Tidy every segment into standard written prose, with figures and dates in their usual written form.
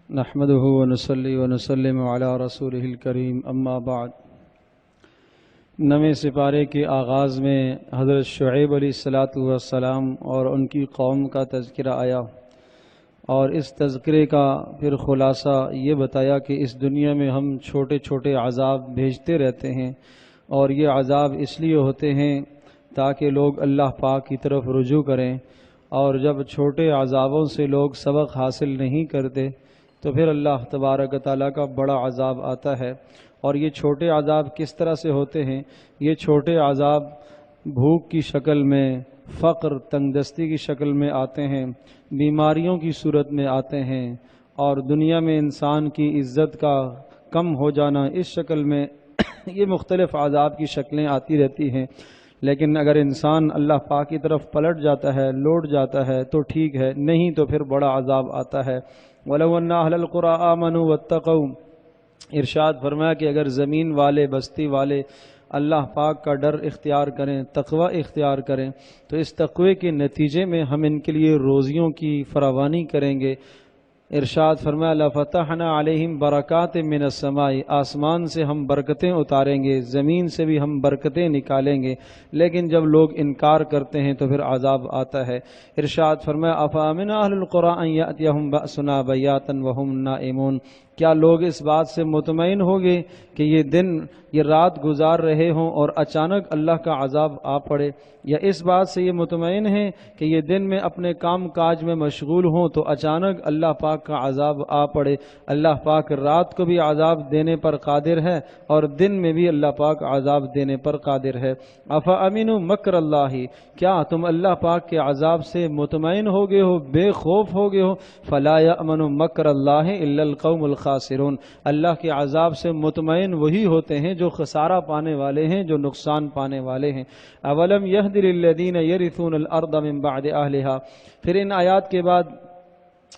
نحمده ونصلي ونسلم على رسوله الكريم اما بعد۔ نویں سپارے کے آغاز میں حضرت شعیب علیہ السلام اور ان کی قوم کا تذکرہ آیا، اور اس تذکرے کا پھر خلاصہ یہ بتایا کہ اس دنیا میں ہم چھوٹے چھوٹے عذاب بھیجتے رہتے ہیں، اور یہ عذاب اس لیے ہوتے ہیں تاکہ لوگ اللہ پاک کی طرف رجوع کریں، اور جب چھوٹے عذابوں سے لوگ سبق حاصل نہیں کرتے تو پھر اللہ تبارک و تعالیٰ کا بڑا عذاب آتا ہے۔ اور یہ چھوٹے عذاب کس طرح سے ہوتے ہیں؟ یہ چھوٹے عذاب بھوک کی شکل میں، فقر، تنگ دستی کی شکل میں آتے ہیں، بیماریوں کی صورت میں آتے ہیں، اور دنیا میں انسان کی عزت کا کم ہو جانا، اس شکل میں یہ مختلف عذاب کی شکلیں آتی رہتی ہیں۔ لیکن اگر انسان اللہ پاک کی طرف پلٹ جاتا ہے، لوٹ جاتا ہے تو ٹھیک ہے، نہیں تو پھر بڑا عذاب آتا ہے۔ وَلَوْ أَنَّ أَهْلَ الْقُرَىٰ آمَنُوا وَاتَّقَوْا، ارشاد فرمایا کہ اگر زمین والے، بستی والے اللہ پاک کا ڈر اختیار کریں، تقوی اختیار کریں، تو اس تقوی کے نتیجے میں ہم ان کے لیے روزیوں کی فراوانی کریں گے۔ ارشاد فرمایا لَفَتَحْنَا عَلَيْهِمْ بَرَكَاتٍ مِّنَ السَّمَاءِ، آسمان سے ہم برکتیں اتاریں گے، زمین سے بھی ہم برکتیں نکالیں گے، لیکن جب لوگ انکار کرتے ہیں تو پھر عذاب آتا ہے۔ ارشاد فرمایا أَفَأَمِنَ أَهْلُ الْقُرَىٰ أَن يَأْتِيَهُمْ بَأْسُنَا بَيَاتًا وَهُمْ نَائِمُونَ، کیا لوگ اس بات سے مطمئن ہو گے کہ یہ رات گزار رہے ہوں اور اچانک اللہ کا عذاب آ پڑے، یا اس بات سے یہ مطمئن ہیں کہ یہ دن میں اپنے کام کاج میں مشغول ہوں تو اچانک اللہ پاک کا عذاب آ پڑے؟ اللہ پاک رات کو بھی عذاب دینے پر قادر ہے اور دن میں بھی اللہ پاک عذاب دینے پر قادر ہے۔ افامنوا مکر اللہ، کیا تم اللہ پاک کے عذاب سے مطمئن ہو گئے ہو، بے خوف ہو گئے ہو؟ فلا یأمن مکر اللہ الا القوم الخاسرون، اللہ کے عذاب سے مطمئن وہی ہوتے ہیں جو خسارہ پانے والے ہیں، جو نقصان پانے والے ہیں۔ اولم یہد للذین یرثون الارض من بعد اہلہا، پھر ان آیات کے بعد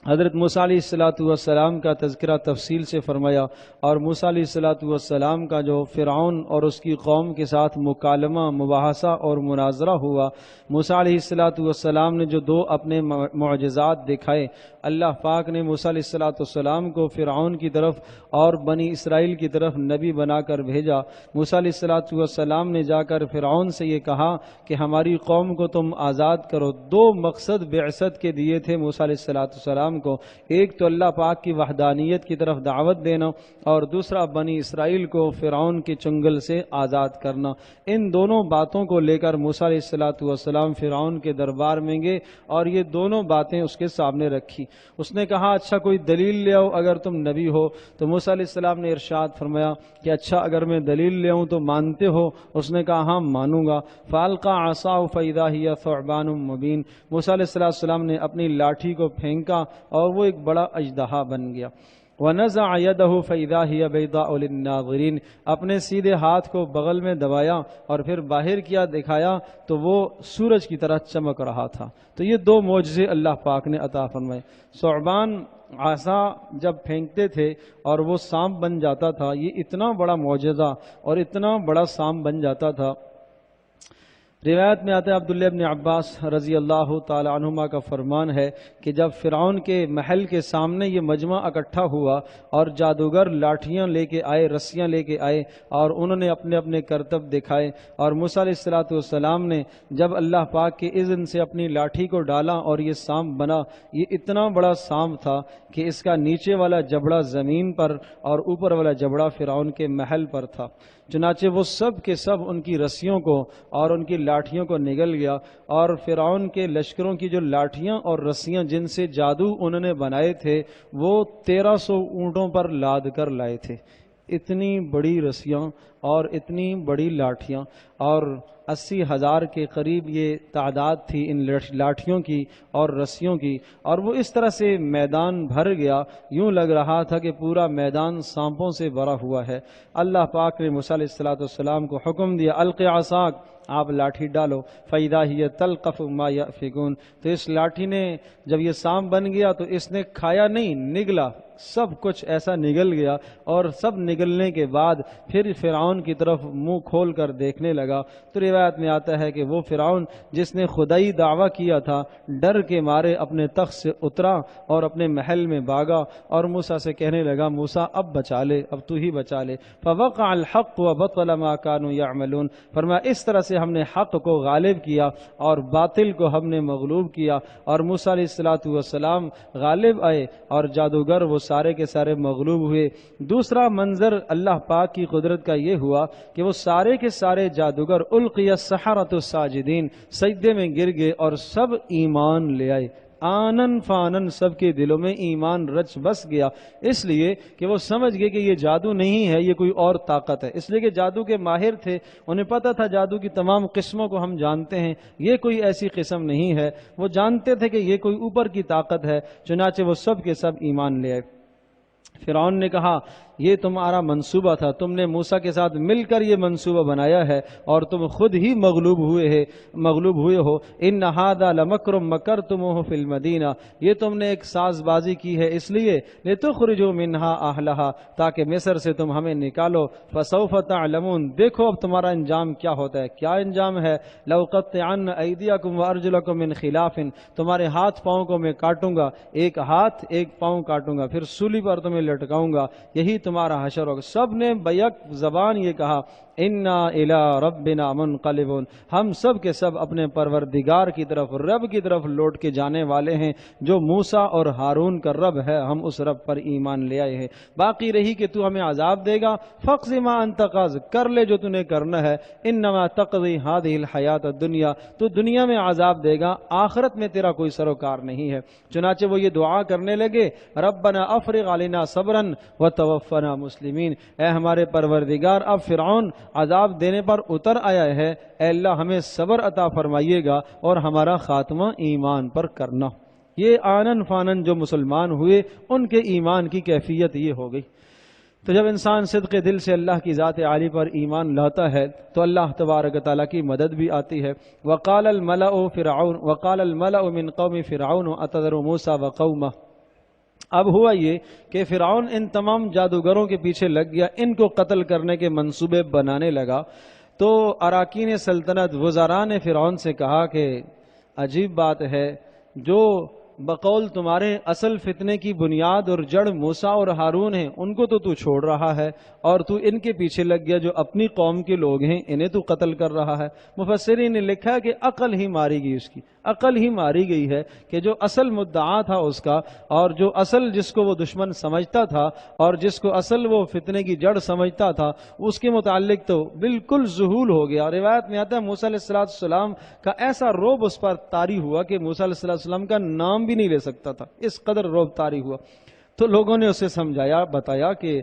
حضرت موسیٰ علیہ السلام کا تذکرہ تفصیل سے فرمایا، اور موسیٰ علیہ السلام کا جو فرعون اور اس کی قوم کے ساتھ مکالمہ، مباحثہ اور مناظرہ ہوا۔ موسیٰ علیہ السلام نے جو دو اپنے معجزات دکھائے، اللہ پاک نے موسیٰ علیہ السلام کو فرعون کی طرف اور بنی اسرائیل کی طرف نبی بنا کر بھیجا۔ موسیٰ علیہ السلام نے جا کر فرعون سے یہ کہا کہ ہماری قوم کو تم آزاد کرو۔ دو مقصد بعثت کے دیے تھے موسیٰ علیہ السلام کو، ایک تو اللہ پاک کی وحدانیت کی طرف دعوت دینا، اور دوسرا بنی اسرائیل کو فرعون کے چنگل سے آزاد کرنا۔ ان دونوں باتوں کو لے کر موسیٰ علیہ السلام فرعون کے دربار میں گئے اور یہ دونوں باتیں اس کے سامنے رکھی۔ اس نے کہا اچھا کوئی دلیل لے آؤ اگر تم نبی ہو، تو موسیٰ علیہ السلام نے ارشاد فرمایا کہ اچھا اگر میں دلیل لے آؤں تو مانتے ہو؟ اس نے کہا ہاں مانوں گا۔ فَأَلْقَىٰ عَصَاهُ فَإِذَا هِيَ ثُعْبَانٌ مُّبِينٌ، موسیٰ علیہ السلام نے اپنی لاٹھی کو پھینکا اور وہ ایک بڑا اژدہا بن گیا۔ وَنَزَعَ يَدَهُ فَإِذَا هِيَ بَيْضَاءُ لِلنَّاظِرِينَ، اپنے سیدھے ہاتھ کو بغل میں دبایا اور پھر باہر کیا، دکھایا تو وہ سورج کی طرح چمک رہا تھا۔ تو یہ دو معجزے اللہ پاک نے عطا فرمائے۔ ثعبان عصا جب پھینکتے تھے اور وہ سانپ بن جاتا تھا، یہ اتنا بڑا معجزہ اور اتنا بڑا سانپ بن جاتا تھا۔ روایت میں آتا ہے عبداللہ ابن عباس رضی اللہ تعالی عنہما کا فرمان ہے کہ جب فرعون کے محل کے سامنے یہ مجمع اکٹھا ہوا اور جادوگر لاٹھیاں لے کے آئے، رسیاں لے کے آئے، اور انہوں نے اپنے اپنے کرتب دکھائے، اور موسیٰ علیہ السلام نے جب اللہ پاک کے اذن سے اپنی لاٹھی کو ڈالا اور یہ سانپ بنا، یہ اتنا بڑا سانپ تھا کہ اس کا نیچے والا جبڑا زمین پر اور اوپر والا جبڑا فرعون کے محل پر تھا۔ چنانچہ وہ سب کے سب ان کی رسیوں کو اور ان کی لاٹھیوں کو نگل گیا، اور فرعون کے لشکروں کی جو لاٹھیاں اور رسیاں جن سے جادو انہوں نے بنائے تھے وہ 1300 اونٹوں پر لاد کر لائے تھے۔ اتنی بڑی رسیاں اور اتنی بڑی لاٹھیاں، اور 80,000 کے قریب یہ تعداد تھی ان لاٹھیوں کی اور رسیوں کی، اور وہ اس طرح سے میدان بھر گیا، یوں لگ رہا تھا کہ پورا میدان سانپوں سے بھرا ہوا ہے۔ اللہ پاک نے موسیٰ علیہ السلام کو حکم دیا الق عصاک، آپ لاٹھی ڈالو، فَإِذَا هِيَ تَلْقَفُ مَا يَأْفِكُونَ، تو اس لاٹھی نے جب یہ سانپ بن گیا تو اس نے کھایا نہیں، نگلا، سب کچھ ایسا نگل گیا، اور سب نگلنے کے بعد پھر فرعون کی طرف منہ کھول کر دیکھنے لگا۔ تو روایت میں آتا ہے کہ وہ فرعون جس نے خدائی دعویٰ کیا تھا، ڈر کے مارے اپنے تخت سے اترا اور اپنے محل میں بھاگا اور موسیٰ سے کہنے لگا موسیٰ اب بچا لے، اب تو ہی بچا لے۔ فَوَقَعَ الْحَقُّ وَبَطَلَ مَا كَانُوا يَعْمَلُونَ، فرمایا اس طرح سے ہم نے حق کو غالب کیا اور باطل کو ہم نے مغلوب کیا، اور موسیٰ علیہ السلام غالب آئے اور جادوگر وہ سارے کے سارے مغلوب ہوئے۔ دوسرا منظر اللہ پاک کی قدرت کا یہ ہوا کہ وہ سارے کے سارے جادوگر القی السحرۃ الساجدین، سجدے میں گر گئے اور سب ایمان لے آئے، آنن فانن، سب کے دلوں میں ایمان رچ بس گیا، اس لیے کہ وہ سمجھ گئے کہ یہ جادو نہیں ہے، یہ کوئی اور طاقت ہے، اس لیے کہ جادو کے ماہر تھے، انہیں پتہ تھا جادو کی تمام قسموں کو ہم جانتے ہیں، یہ کوئی ایسی قسم نہیں ہے، وہ جانتے تھے کہ یہ کوئی اوپر کی طاقت ہے، چنانچہ وہ سب کے سب ایمان لے آئے۔ فرعون نے کہا یہ تمہارا منصوبہ تھا، تم نے موسیٰ کے ساتھ مل کر یہ منصوبہ بنایا ہے اور تم خود ہی مغلوب ہوئے ہو۔ ان ھذا لمکر مکرتموہ فی المدینہ، یہ تم نے ایک ساز بازی کی ہے اس لیے لتخرجوا منہا اہلہا، تاکہ مصر سے تم ہمیں نکالو۔ فسوف تعلمون، دیکھو اب تمہارا انجام کیا ہوتا ہے۔ کیا انجام ہے؟ لأقطعن ایدیکم وارجلکم من خلاف، تمہارے ہاتھ پاؤں کو میں کاٹوں گا، ایک ہاتھ ایک پاؤں کاٹوں گا، پھر سولی پر تمہیں لٹکاؤں گا، یہی تمہارا حشر ہوگا۔ سب نے بیک زبان یہ کہا انا الی ربنا منقلبون، ہم سب کے سب اپنے پروردگار کی طرف، رب کی طرف لوٹ کے جانے والے ہیں، جو موسیٰ اور ہارون کا رب ہے، ہم اس رب پر ایمان لے آئے ہیں۔ باقی رہی کہ تو ہمیں عذاب دے گا، فقض ما انت قاض، کر لے جو تو نے کرنا ہے، انما تقضی هذه الحیات الدنیا، تو دنیا میں عذاب دے گا، آخرت میں تیرا کوئی سروکار نہیں ہے۔ چنانچہ وہ یہ دعا کرنے لگے ربنا افرغ علینا صبرا وتوفنا مسلمین، اے ہمارے پروردگار اب فرعون عذاب دینے پر اتر آیا ہے، اے اللہ ہمیں صبر عطا فرمائیے گا اور ہمارا خاتمہ ایمان پر کرنا۔ یہ آنن فانن جو مسلمان ہوئے ان کے ایمان کی کیفیت یہ ہو گئی۔ تو جب انسان صدق دل سے اللہ کی ذات عالی پر ایمان لاتا ہے تو اللہ تبارک و تعالیٰ کی مدد بھی آتی ہے۔ وقال الملأ من قوم فرعون اتذر موسیٰ وقومہ، اب ہوا یہ کہ فرعون ان تمام جادوگروں کے پیچھے لگ گیا، ان کو قتل کرنے کے منصوبے بنانے لگا۔ تو اراکین سلطنت وزراء نے فرعون سے کہا کہ عجیب بات ہے، جو بقول تمہارے اصل فتنے کی بنیاد اور جڑ موسیٰ اور ہارون ہیں ان کو تو چھوڑ رہا ہے، اور تو ان کے پیچھے لگ گیا جو اپنی قوم کے لوگ ہیں انہیں تو قتل کر رہا ہے۔ مفسرین نے لکھا کہ عقل ہی ماری گئی، اس کی عقل ہی ماری گئی ہے کہ جو اصل مدعا تھا اس کا، اور جو اصل جس کو وہ دشمن سمجھتا تھا اور جس کو اصل وہ فتنے کی جڑ سمجھتا تھا، اس کے متعلق تو بالکل ذہول ہو گیا۔ روایت میں آتا ہے موسیٰ علیہ السلام کا ایسا روب اس پر طاری ہوا کہ موسیٰ علیہ السلام کا نام بھی نہیں لے سکتا تھا، اس قدر روب طاری ہوا۔ تو لوگوں نے اسے سمجھایا، بتایا کہ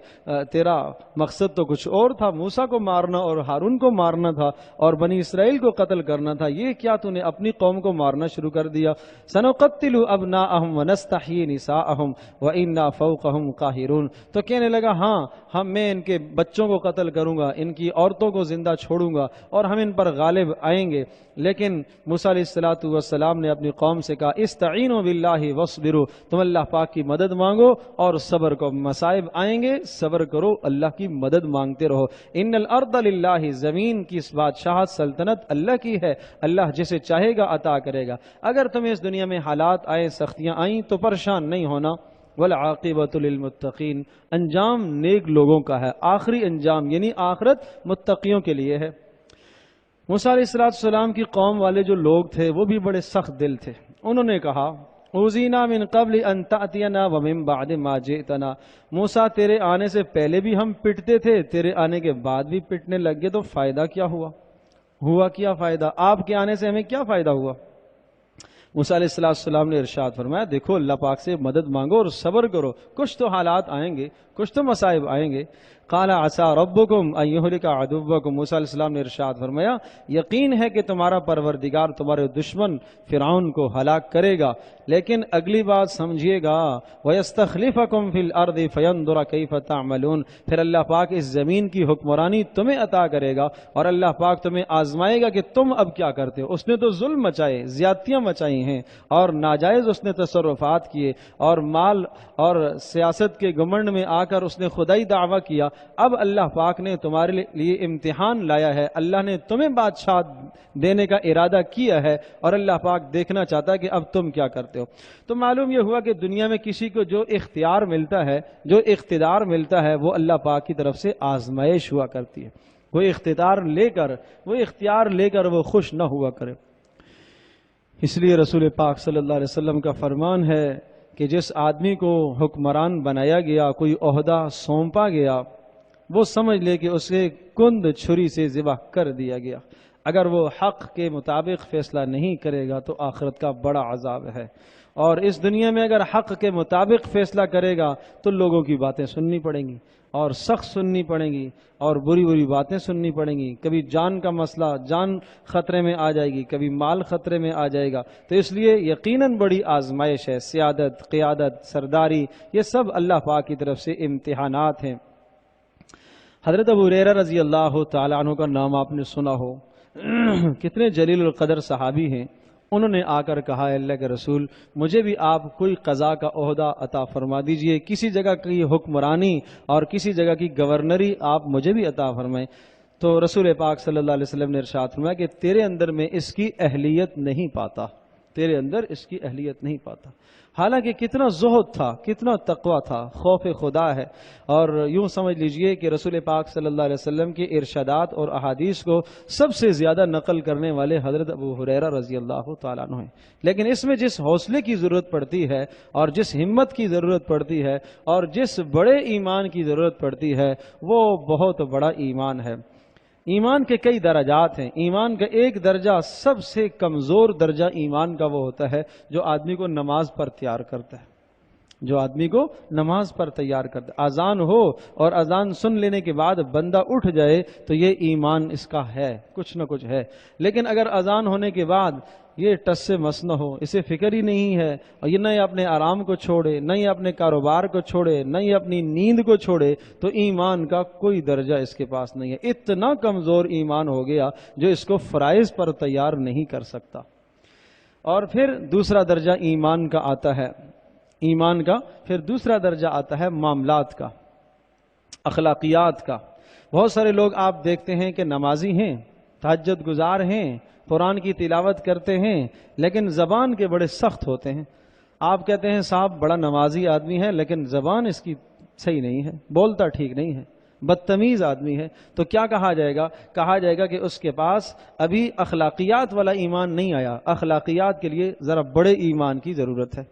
تیرا مقصد تو کچھ اور تھا، موسیٰ کو مارنا اور ہارون کو مارنا تھا اور بنی اسرائیل کو قتل کرنا تھا، یہ کیا تو نے اپنی قوم کو مارنا شروع کر دیا؟ سنقتل ابناءہم ونستحیی نساءہم وانا فوقہم قاہرون، تو کہنے لگا ہاں میں ان کے بچوں کو قتل کروں گا، ان کی عورتوں کو زندہ چھوڑوں گا اور ہم ان پر غالب آئیں گے۔ لیکن موسیٰ علیہ السلام نے اپنی قوم سے کہا استعینوا باللہ واصبروا، تم اللہ پاک کی مدد مانگو اور صبر کو، مصائب آئیں گے صبر کرو، اللہ کی مدد مانگتے رہو۔ ان الارض للہ، زمین کی بادشاہت سلطنت اللہ کی ہے، اللہ جسے چاہے گا عطا کرے گا۔ اگر تمہیں اس دنیا میں حالات آئے، سختیاں آئیں تو پریشان نہیں ہونا۔ والعاقبۃ للمتقین، انجام نیک لوگوں کا ہے، آخری انجام یعنی آخرت متقیوں کے لیے ہے۔ موسیٰ علیہ السلام کی قوم والے جو لوگ تھے وہ بھی بڑے سخت دل تھے، انہوں نے کہا اوذینا من قبل ان تأتینا ومن بعد ما جئتنا، موسیٰ تیرے آنے سے پہلے بھی ہم پٹتے تھے، تیرے آنے کے بعد بھی پٹنے لگ گئے، تو فائدہ کیا ہوا کیا فائدہ؟ آپ کے آنے سے ہمیں کیا فائدہ ہوا؟ موسیٰ علیہ السلام نے ارشاد فرمایا دیکھو اللہ پاک سے مدد مانگو اور صبر کرو، کچھ تو حالات آئیں گے، کچھ تو مصائب آئیں گے۔ قال عسى ربكم ان يهلك عدوكم، موسیٰ علیہ السلام نے ارشاد فرمایا یقین ہے کہ تمہارا پروردگار تمہارے دشمن فرعون کو ہلاک کرے گا، لیکن اگلی بات سمجھیے گا وَيَسْتَخْلِفَكُمْ فِي الْأَرْضِ فَيَنْظُرَ كَيْفَ تَعْمَلُونَ، پھر اللہ پاک اس زمین کی حکمرانی تمہیں عطا کرے گا اور اللہ پاک تمہیں آزمائے گا کہ تم اب کیا کرتے ہو۔ اس نے تو ظلم مچائے، زیادتیاں مچائی ہیں اور ناجائز اس نے تصرفات کیے اور مال اور سیاست کے گمنڈ میں آ کر اس نے خدائی دعویٰ کیا۔ اب اللہ پاک نے تمہارے لیے امتحان لایا ہے، اللہ نے تمہیں بادشاہ دینے کا ارادہ کیا ہے اور اللہ پاک دیکھنا چاہتا ہے کہ اب تم کیا کرتے ہو۔ تو معلوم یہ ہوا کہ دنیا میں کسی کو جو اختیار ملتا ہے، جو اقتدار ملتا ہے، وہ اللہ پاک کی طرف سے آزمائش ہوا کرتی ہے۔ وہ اختیار لے کر وہ خوش نہ ہوا کرے۔ اس لیے رسول پاک صلی اللہ علیہ وسلم کا فرمان ہے کہ جس آدمی کو حکمران بنایا گیا، کوئی عہدہ سونپا گیا، وہ سمجھ لے کہ اسے کند چھری سے ذبح کر دیا گیا۔ اگر وہ حق کے مطابق فیصلہ نہیں کرے گا تو آخرت کا بڑا عذاب ہے، اور اس دنیا میں اگر حق کے مطابق فیصلہ کرے گا تو لوگوں کی باتیں سننی پڑیں گی اور سخت سننی پڑیں گی اور بری بری باتیں سننی پڑیں گی۔ کبھی جان کا مسئلہ، جان خطرے میں آ جائے گی، کبھی مال خطرے میں آ جائے گا۔ تو اس لیے یقیناً بڑی آزمائش ہے۔ سیادت، قیادت، سرداری، یہ سب اللہ پاک کی طرف سے امتحانات ہیں۔ حضرت ابو ہریرہ رضی اللہ تعالیٰ عنہ کا نام آپ نے سنا ہو، کتنے جلیل القدر صحابی ہیں۔ انہوں نے آ کر کہا اللہ کے رسول مجھے بھی آپ کوئی قضا کا عہدہ عطا فرما دیجئے، کسی جگہ کی حکمرانی اور کسی جگہ کی گورنری آپ مجھے بھی عطا فرمائیں۔ تو رسول پاک صلی اللہ علیہ وسلم نے ارشاد فرمایا کہ تیرے اندر میں اس کی اہلیت نہیں پاتا، تیرے اندر اس کی اہلیت نہیں پاتا۔ حالانکہ کتنا زہد تھا، کتنا تقوی تھا، خوف خدا ہے۔ اور یوں سمجھ لیجئے کہ رسول پاک صلی اللہ علیہ وسلم کے ارشادات اور احادیث کو سب سے زیادہ نقل کرنے والے حضرت ابو ہریرہ رضی اللہ تعالیٰ عنہ ہیں۔ لیکن اس میں جس حوصلے کی ضرورت پڑتی ہے اور جس ہمت کی ضرورت پڑتی ہے اور جس بڑے ایمان کی ضرورت پڑتی ہے وہ بہت بڑا ایمان ہے۔ ایمان کے کئی درجات ہیں۔ ایمان کا ایک درجہ، سب سے کمزور درجہ ایمان کا وہ ہوتا ہے جو آدمی کو نماز پر تیار کرتا ہے، جو آدمی کو نماز پر تیار کرتا ہے۔ اذان ہو اور اذان سن لینے کے بعد بندہ اٹھ جائے تو یہ ایمان اس کا ہے، کچھ نہ کچھ ہے۔ لیکن اگر اذان ہونے کے بعد یہ ٹس سے مس نہ ہو، اسے فکر ہی نہیں ہے، اور یہ نہ ہی اپنے آرام کو چھوڑے، نہ ہی اپنے کاروبار کو چھوڑے، نہ ہی اپنی نیند کو چھوڑے، تو ایمان کا کوئی درجہ اس کے پاس نہیں ہے۔ اتنا کمزور ایمان ہو گیا جو اس کو فرائض پر تیار نہیں کر سکتا۔ اور پھر دوسرا درجہ ایمان کا آتا ہے، ایمان کا پھر دوسرا درجہ آتا ہے معاملات کا، اخلاقیات کا۔ بہت سارے لوگ آپ دیکھتے ہیں کہ نمازی ہیں، تہجد گزار ہیں، قرآن کی تلاوت کرتے ہیں، لیکن زبان کے بڑے سخت ہوتے ہیں۔ آپ کہتے ہیں صاحب بڑا نمازی آدمی ہے لیکن زبان اس کی صحیح نہیں ہے، بولتا ٹھیک نہیں ہے، بدتمیز آدمی ہے۔ تو کیا کہا جائے گا؟ کہا جائے گا کہ اس کے پاس ابھی اخلاقیات والا ایمان نہیں آیا۔ اخلاقیات کے لیے ذرا بڑے ایمان کی ضرورت ہے۔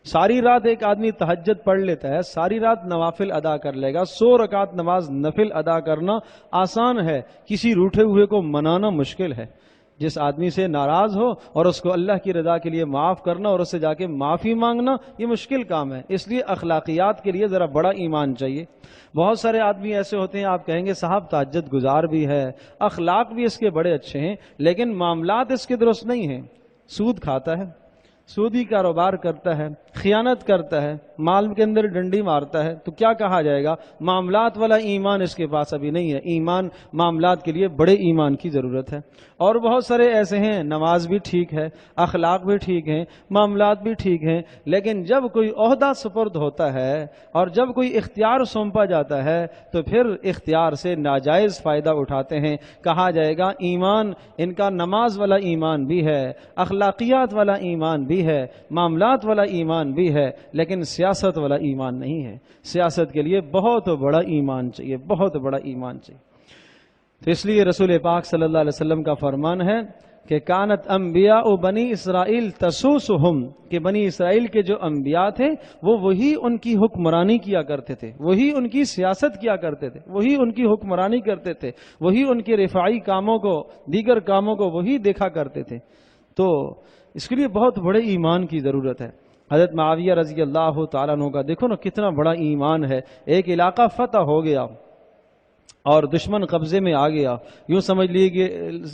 ساری رات ایک آدمی تہجد پڑھ لیتا ہے، ساری رات نوافل ادا کر لے گا، 100 رکعت نماز نفل ادا کرنا آسان ہے، کسی روٹھے ہوئے کو منانا مشکل ہے۔ جس آدمی سے ناراض ہو اور اس کو اللہ کی رضا کے لیے معاف کرنا اور اس سے جا کے معافی مانگنا یہ مشکل کام ہے۔ اس لیے اخلاقیات کے لیے ذرا بڑا ایمان چاہیے۔ بہت سارے آدمی ایسے ہوتے ہیں، آپ کہیں گے صاحب تہجد گزار بھی ہے، اخلاق بھی اس کے بڑے اچھے ہیں، لیکن معاملات اس کے درست نہیں ہیں۔ سود کھاتا ہے، سودی کاروبار کرتا ہے، خیانت کرتا ہے، مال کے اندر ڈنڈی مارتا ہے، تو کیا کہا جائے گا؟ معاملات والا ایمان اس کے پاس ابھی نہیں ہے۔ ایمان، معاملات کے لیے بڑے ایمان کی ضرورت ہے۔ اور بہت سارے ایسے ہیں، نماز بھی ٹھیک ہے، اخلاق بھی ٹھیک ہیں، معاملات بھی ٹھیک ہیں، لیکن جب کوئی عہدہ سپرد ہوتا ہے اور جب کوئی اختیار سونپا جاتا ہے تو پھر اختیار سے ناجائز فائدہ اٹھاتے ہیں۔ کہا جائے گا ایمان ان کا نماز والا ایمان بھی ہے، اخلاقیات والا ایمان بھی ہے، معاملات والا ایمان بھی ہے، لیکن سیاست والا ایمان نہیں ہے۔ سیاست کے لیے بہت بڑا ایمان چاہیے، بہت بڑا ایمان چاہیے۔ تو اس لیے رسول پاک صلی اللہ علیہ وسلم کا فرمان ہے کہ کانت انبیاء بنی اسرائیل تسوسہم، کہ بنی اسرائیل کے جو انبیاء تھے وہ وہی ان کی حکمرانی کیا کرتے تھے، وہی ان کی سیاست کیا کرتے تھے، وہی ان کی حکمرانی کرتے تھے، وہی ان کے رفاعی کاموں کو، دیگر کاموں کو وہی دیکھا کرتے تھے۔ تو اس کے لیے بہت بڑے ایمان کی ضرورت ہے۔ حضرت معاویہ رضی اللہ تعالیٰ عنہ کا دیکھو نا کتنا بڑا ایمان ہے۔ ایک علاقہ فتح ہو گیا، اور دشمن قبضے میں آ گیا، یوں سمجھ لیے کہ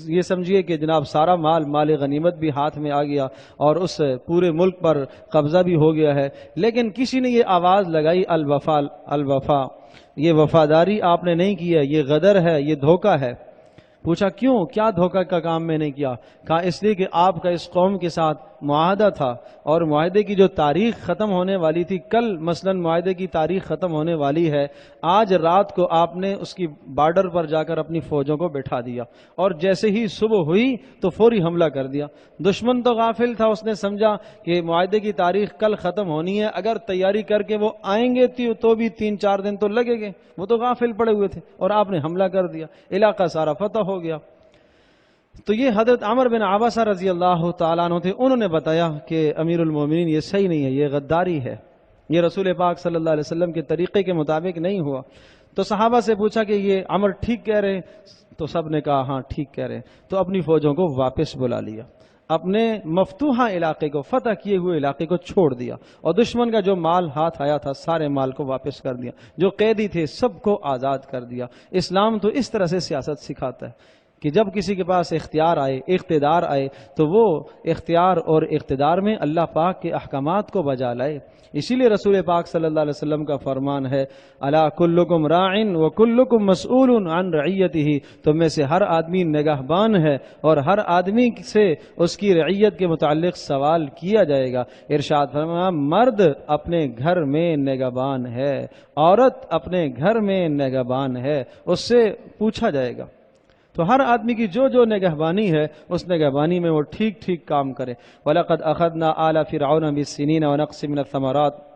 یہ سمجھیے کہ جناب سارا مال غنیمت بھی ہاتھ میں آ گیا اور اس پورے ملک پر قبضہ بھی ہو گیا ہے، لیکن کسی نے یہ آواز لگائی الوفا الوفا، یہ وفاداری آپ نے نہیں کی ہے، یہ غدر ہے، یہ دھوکہ ہے۔ پوچھا کیوں، کیا دھوکہ کا کام میں نے کیا؟ کہا اس لیے کہ آپ کا اس قوم کے ساتھ معاہدہ تھا، اور معاہدے کی جو تاریخ ختم ہونے والی تھی، کل مثلا معاہدے کی تاریخ ختم ہونے والی ہے، آج رات کو آپ نے اس کی بارڈر پر جا کر اپنی فوجوں کو بٹھا دیا، اور جیسے ہی صبح ہوئی تو فوری حملہ کر دیا۔ دشمن تو غافل تھا، اس نے سمجھا کہ معاہدے کی تاریخ کل ختم ہونی ہے، اگر تیاری کر کے وہ آئیں گے تو بھی 3-4 دن تو لگے گے، وہ تو غافل پڑے ہوئے تھے، اور آپ نے حملہ کر دیا، علاقہ سارا فتح ہو گیا۔ تو یہ حضرت عمر بن عباسہ رضی اللہ تعالیٰ عنہ تھے، انہوں نے بتایا کہ امیر المومنین یہ صحیح نہیں ہے، یہ غداری ہے، یہ رسول پاک صلی اللہ علیہ وسلم کے طریقے کے مطابق نہیں ہوا۔ تو صحابہ سے پوچھا کہ یہ عمر ٹھیک کہہ رہے ہیں؟ تو سب نے کہا ہاں ٹھیک کہہ رہے ہیں۔ تو اپنی فوجوں کو واپس بلا لیا، اپنے مفتوحہ علاقے کو، فتح کیے ہوئے علاقے کو چھوڑ دیا، اور دشمن کا جو مال ہاتھ آیا تھا سارے مال کو واپس کر دیا، جو قیدی تھے سب کو آزاد کر دیا۔ اسلام تو اس طرح سے سیاست سکھاتا ہے کہ جب کسی کے پاس اختیار آئے، اقتدار آئے، تو وہ اختیار اور اقتدار میں اللہ پاک کے احکامات کو بجا لائے۔ اسی لیے رسول پاک صلی اللہ علیہ وسلم کا فرمان ہے الا کلکم راع وکلکم مسئول عن رعیتہ، تم میں سے ہر آدمی نگہبان ہے اور ہر آدمی سے اس کی رعیت کے متعلق سوال کیا جائے گا۔ ارشاد فرمایا مرد اپنے گھر میں نگہبان ہے، عورت اپنے گھر میں نگہبان ہے، اس سے پوچھا جائے گا۔ تو ہر آدمی کی جو نگہبانی ہے اس نگہبانی میں وہ ٹھیک ٹھیک کام کرے۔ وَلَقَدْ أَخَذْنَا آلَ فِرْعَوْنَ بِالسِّنِينَ وَنَقْصٍ مِّنَ الثَّمَرَاتِ،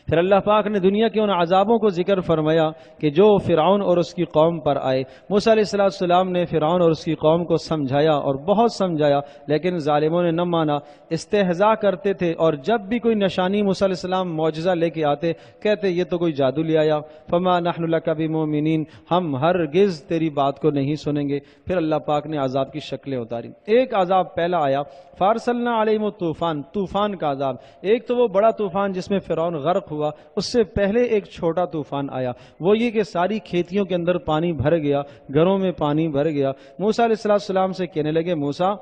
پھر اللہ پاک نے دنیا کے ان عذابوں کو ذکر فرمایا کہ جو فرعون اور اس کی قوم پر آئے۔ موسیٰ علیہ السلام نے فرعون اور اس کی قوم کو سمجھایا اور بہت سمجھایا، لیکن ظالموں نے نہ مانا، استہزاء کرتے تھے، اور جب بھی کوئی نشانی موسیٰ علیہ السلام معجزہ لے کے آتے کہتے یہ تو کوئی جادو لے آیا، فما نحن لک بمؤمنین، ہم ہرگز تیری بات کو نہیں سنیں گے۔ پھر اللہ پاک نے عذاب کی شکلیں اتاری۔ ایک عذاب پہلا آیا فارسلنا علیہم الطوفان، طوفان کا عذاب۔ ایک تو وہ بڑا طوفان جس میں فرعون غرق ہوا، اس سے پہلے ایک چھوٹا طوفان آیا، وہ یہ کہ ساری کھیتیوں کے اندر پانی بھر گیا، گھروں میں پانی بھر گیا۔ موسیٰ علیہ السلام سے کہنے لگے موسیٰ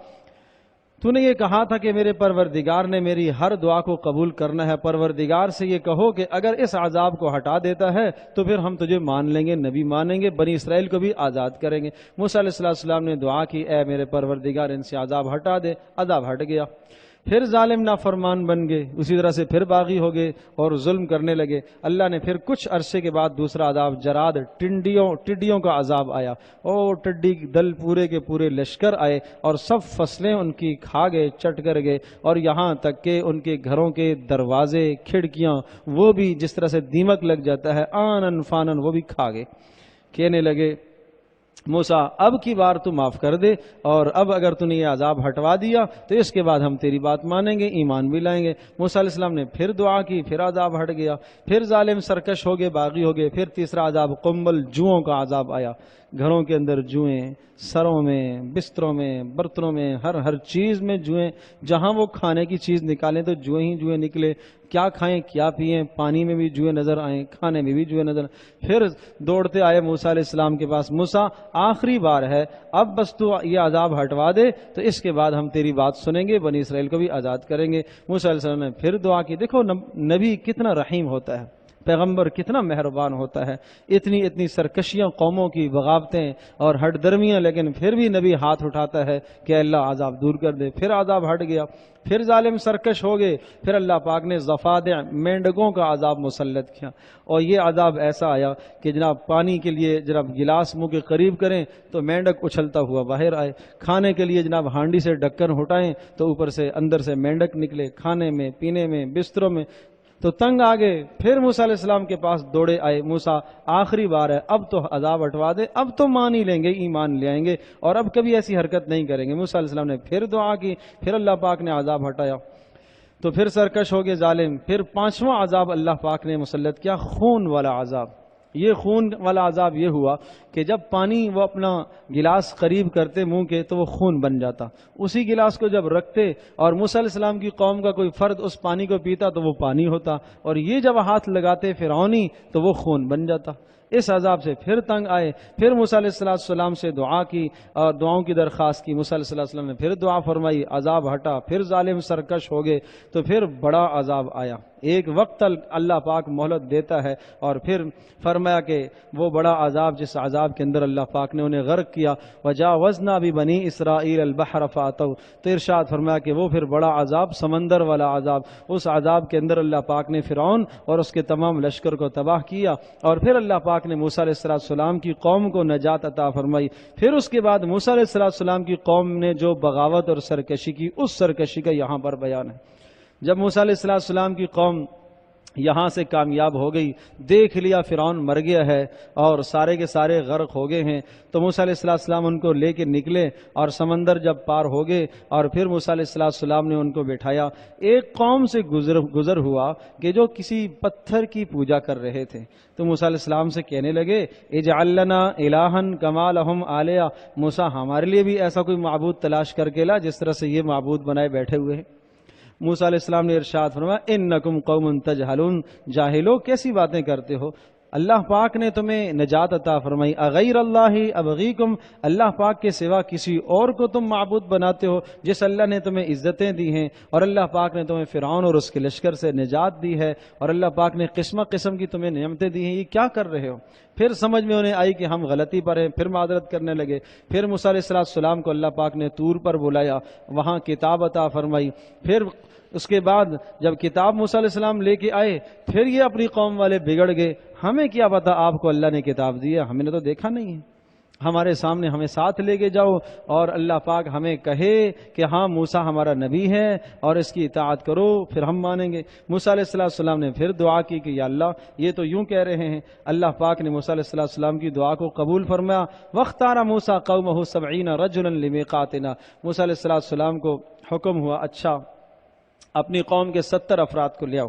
تو نے یہ کہا تھا کہ میرے پروردگار نے میری ہر دعا کو قبول کرنا ہے، پروردگار سے یہ کہو کہ اگر اس عذاب کو ہٹا دیتا ہے تو پھر ہم تجھے مان لیں گے، نبی مانیں گے، بنی اسرائیل کو بھی آزاد کریں گے۔ موسیٰ علیہ السلام نے دعا کی اے میرے پروردگار ان سے عذاب ہٹا دے، عذاب ہٹ گیا۔ پھر ظالم نافرمان بن گئے، اسی طرح سے پھر باغی ہو گئے اور ظلم کرنے لگے۔ اللہ نے پھر کچھ عرصے کے بعد دوسرا عذاب جراد، ٹڈیوں کا عذاب آیا، اور ٹڈی دل پورے کے پورے لشکر آئے اور سب فصلیں ان کی کھا گئے، چٹ کر گئے، اور یہاں تک کہ ان کے گھروں کے دروازے، کھڑکیاں، وہ بھی جس طرح سے دیمک لگ جاتا ہے آنن فانن، وہ بھی کھا گئے۔ کہنے لگے موسیٰ اب کی بار تو معاف کر دے، اور اب اگر تو نے یہ عذاب ہٹوا دیا تو اس کے بعد ہم تیری بات مانیں گے، ایمان بھی لائیں گے۔ موسیٰ علیہ السلام نے پھر دعا کی، پھر عذاب ہٹ گیا، پھر ظالم سرکش ہو گئے، باغی ہو گئے۔ پھر تیسرا عذاب قنبل، جوؤں کا عذاب آیا، گھروں کے اندر جوئیں، سروں میں، بستروں میں، برتنوں میں، ہر چیز میں جوئیں، جہاں وہ کھانے کی چیز نکالیں تو جوئیں ہی جوئیں نکلے، کیا کھائیں کیا پئیں، پانی میں بھی جوئیں نظر آئیں، کھانے میں بھی جوئیں نظر آئیں۔ پھر دوڑتے آئے موسیٰ علیہ السلام کے پاس، موسیٰ آخری بار ہے، اب بس تو یہ عذاب ہٹوا دے تو اس کے بعد ہم تیری بات سنیں گے، بنی اسرائیل کو بھی آزاد کریں گے۔ موسیٰ علیہ السلام نے پھر دعا کی۔ دیکھو نبی کتنا رحیم ہوتا ہے، پیغمبر کتنا مہربان ہوتا ہے، اتنی سرکشیاں، قوموں کی بغاوتیں اور ہٹ درمیاں، لیکن پھر بھی نبی ہاتھ اٹھاتا ہے کہ اللہ عذاب دور کر دے۔ پھر عذاب ہٹ گیا، پھر ظالم سرکش ہو گئے، پھر اللہ پاک نے ضفادع، مینڈکوں کا عذاب مسلط کیا، اور یہ عذاب ایسا آیا کہ جناب پانی کے لیے جناب گلاس منہ کے قریب کریں تو مینڈک اچھلتا ہوا باہر آئے، کھانے کے لیے جناب ہانڈی سے ڈھکن ہٹائیں تو اوپر سے اندر سے مینڈک نکلے، کھانے میں، پینے میں، بستروں میں، تو تنگ آ گئے۔ پھر موسیٰ علیہ السلام کے پاس دوڑے آئے، موسیٰ آخری بار ہے، اب تو عذاب ہٹوا دے، اب تو مان ہی لیں گے، ایمان لے آئیں گے اور اب کبھی ایسی حرکت نہیں کریں گے۔ موسیٰ علیہ السلام نے پھر دعا کی، پھر اللہ پاک نے عذاب ہٹایا، تو پھر سرکش ہو گئے ظالم۔ پھر پانچواں عذاب اللہ پاک نے مسلط کیا، خون والا عذاب۔ یہ خون والا عذاب یہ ہوا کہ جب پانی وہ اپنا گلاس قریب کرتے منہ کے تو وہ خون بن جاتا، اسی گلاس کو جب رکھتے اور موسیٰ علیہ السلام کی قوم کا کوئی فرد اس پانی کو پیتا تو وہ پانی ہوتا، اور یہ جب ہاتھ لگاتے فرعونی تو وہ خون بن جاتا۔ اس عذاب سے پھر تنگ آئے، پھر موسیٰ علیہ السلام سے دعا کی اور دعاؤں کی درخواست کی، موسیٰ علیہ السلام نے پھر دعا فرمائی، عذاب ہٹا، پھر ظالم سرکش ہو گئے تو پھر بڑا عذاب آیا۔ ایک وقت اللہ پاک مہلت دیتا ہے اور پھر فرمایا کہ وہ بڑا عذاب جس عذاب کے اندر اللہ پاک نے انہیں غرق کیا، وجاوزنا ببنی اسرائیل البحر فاتوا، تو ارشاد فرمایا کہ وہ پھر بڑا عذاب، سمندر والا عذاب، اس عذاب کے اندر اللہ پاک نے فرعون اور اس کے تمام لشکر کو تباہ کیا، اور پھر اللہ پاک نے موسیٰ علیہ السلام کی قوم کو نجات عطا فرمائی۔ پھر اس کے بعد موسیٰ علیہ السلام کی قوم نے جو بغاوت اور سرکشی کی، اس سرکشی کا یہاں پر بیان ہے۔ جب موسیٰ علیہ السلام کی قوم یہاں سے کامیاب ہو گئی، دیکھ لیا فرعون مر گیا ہے اور سارے کے سارے غرق ہو گئے ہیں، تو موسیٰ علیہ السلام ان کو لے کے نکلے اور سمندر جب پار ہو گئے اور پھر موسیٰ علیہ السلام نے ان کو بٹھایا۔ ایک قوم سے گزر ہوا کہ جو کسی پتھر کی پوجا کر رہے تھے، تو موسیٰ علیہ السلام سے کہنے لگے اجعل لنا الہا کما لہم آلیہ، موسیٰ ہمارے لیے بھی ایسا کوئی معبود تلاش کر کے لا جس طرح سے یہ معبود بنائے بیٹھے ہوئے ہیں۔ موسیٰ علیہ السلام نے ارشاد فرمایا انکم قوم تجہلون، جاہلو کیسی باتیں کرتے ہو، اللہ پاک نے تمہیں نجات عطا فرمائی، اغیر اللہ ابغیکم، اللہ پاک کے سوا کسی اور کو تم معبود بناتے ہو، جس اللہ نے تمہیں عزتیں دی ہیں اور اللہ پاک نے تمہیں فرعون اور اس کے لشکر سے نجات دی ہے اور اللہ پاک نے قسم قسم کی تمہیں نعمتیں دی ہیں، یہ کیا کر رہے ہو؟ پھر سمجھ میں انہیں آئی کہ ہم غلطی پر ہیں، پھر معذرت کرنے لگے۔ پھر موسیٰ علیہ السلام کو اللہ پاک نے طور پر بلایا، وہاں کتاب عطا فرمائی۔ پھر اس کے بعد جب کتاب موسیٰ علیہ السلام لے کے آئے، پھر یہ اپنی قوم والے بگڑ گئے، ہمیں کیا پتا آپ کو اللہ نے کتاب دی ہے، ہم نے تو دیکھا نہیں ہے، ہمارے سامنے ہمیں ساتھ لے کے جاؤ اور اللہ پاک ہمیں کہے کہ ہاں موسیٰ ہمارا نبی ہے اور اس کی اطاعت کرو، پھر ہم مانیں گے۔ موسیٰ علیہ السلام نے پھر دعا کی کہ یا اللہ یہ تو یوں کہہ رہے ہیں، اللہ پاک نے موسیٰ علیہ السلام کی دعا کو قبول فرمایا۔ وَاخْتَارَ مُوسَىٰ قَوْمَهُ 70 رَجُلًا لِمِيقَاتِنَا، موسیٰ علیہ السلام کو حکم ہوا اچھا اپنی قوم کے 70 افراد کو لے آؤ،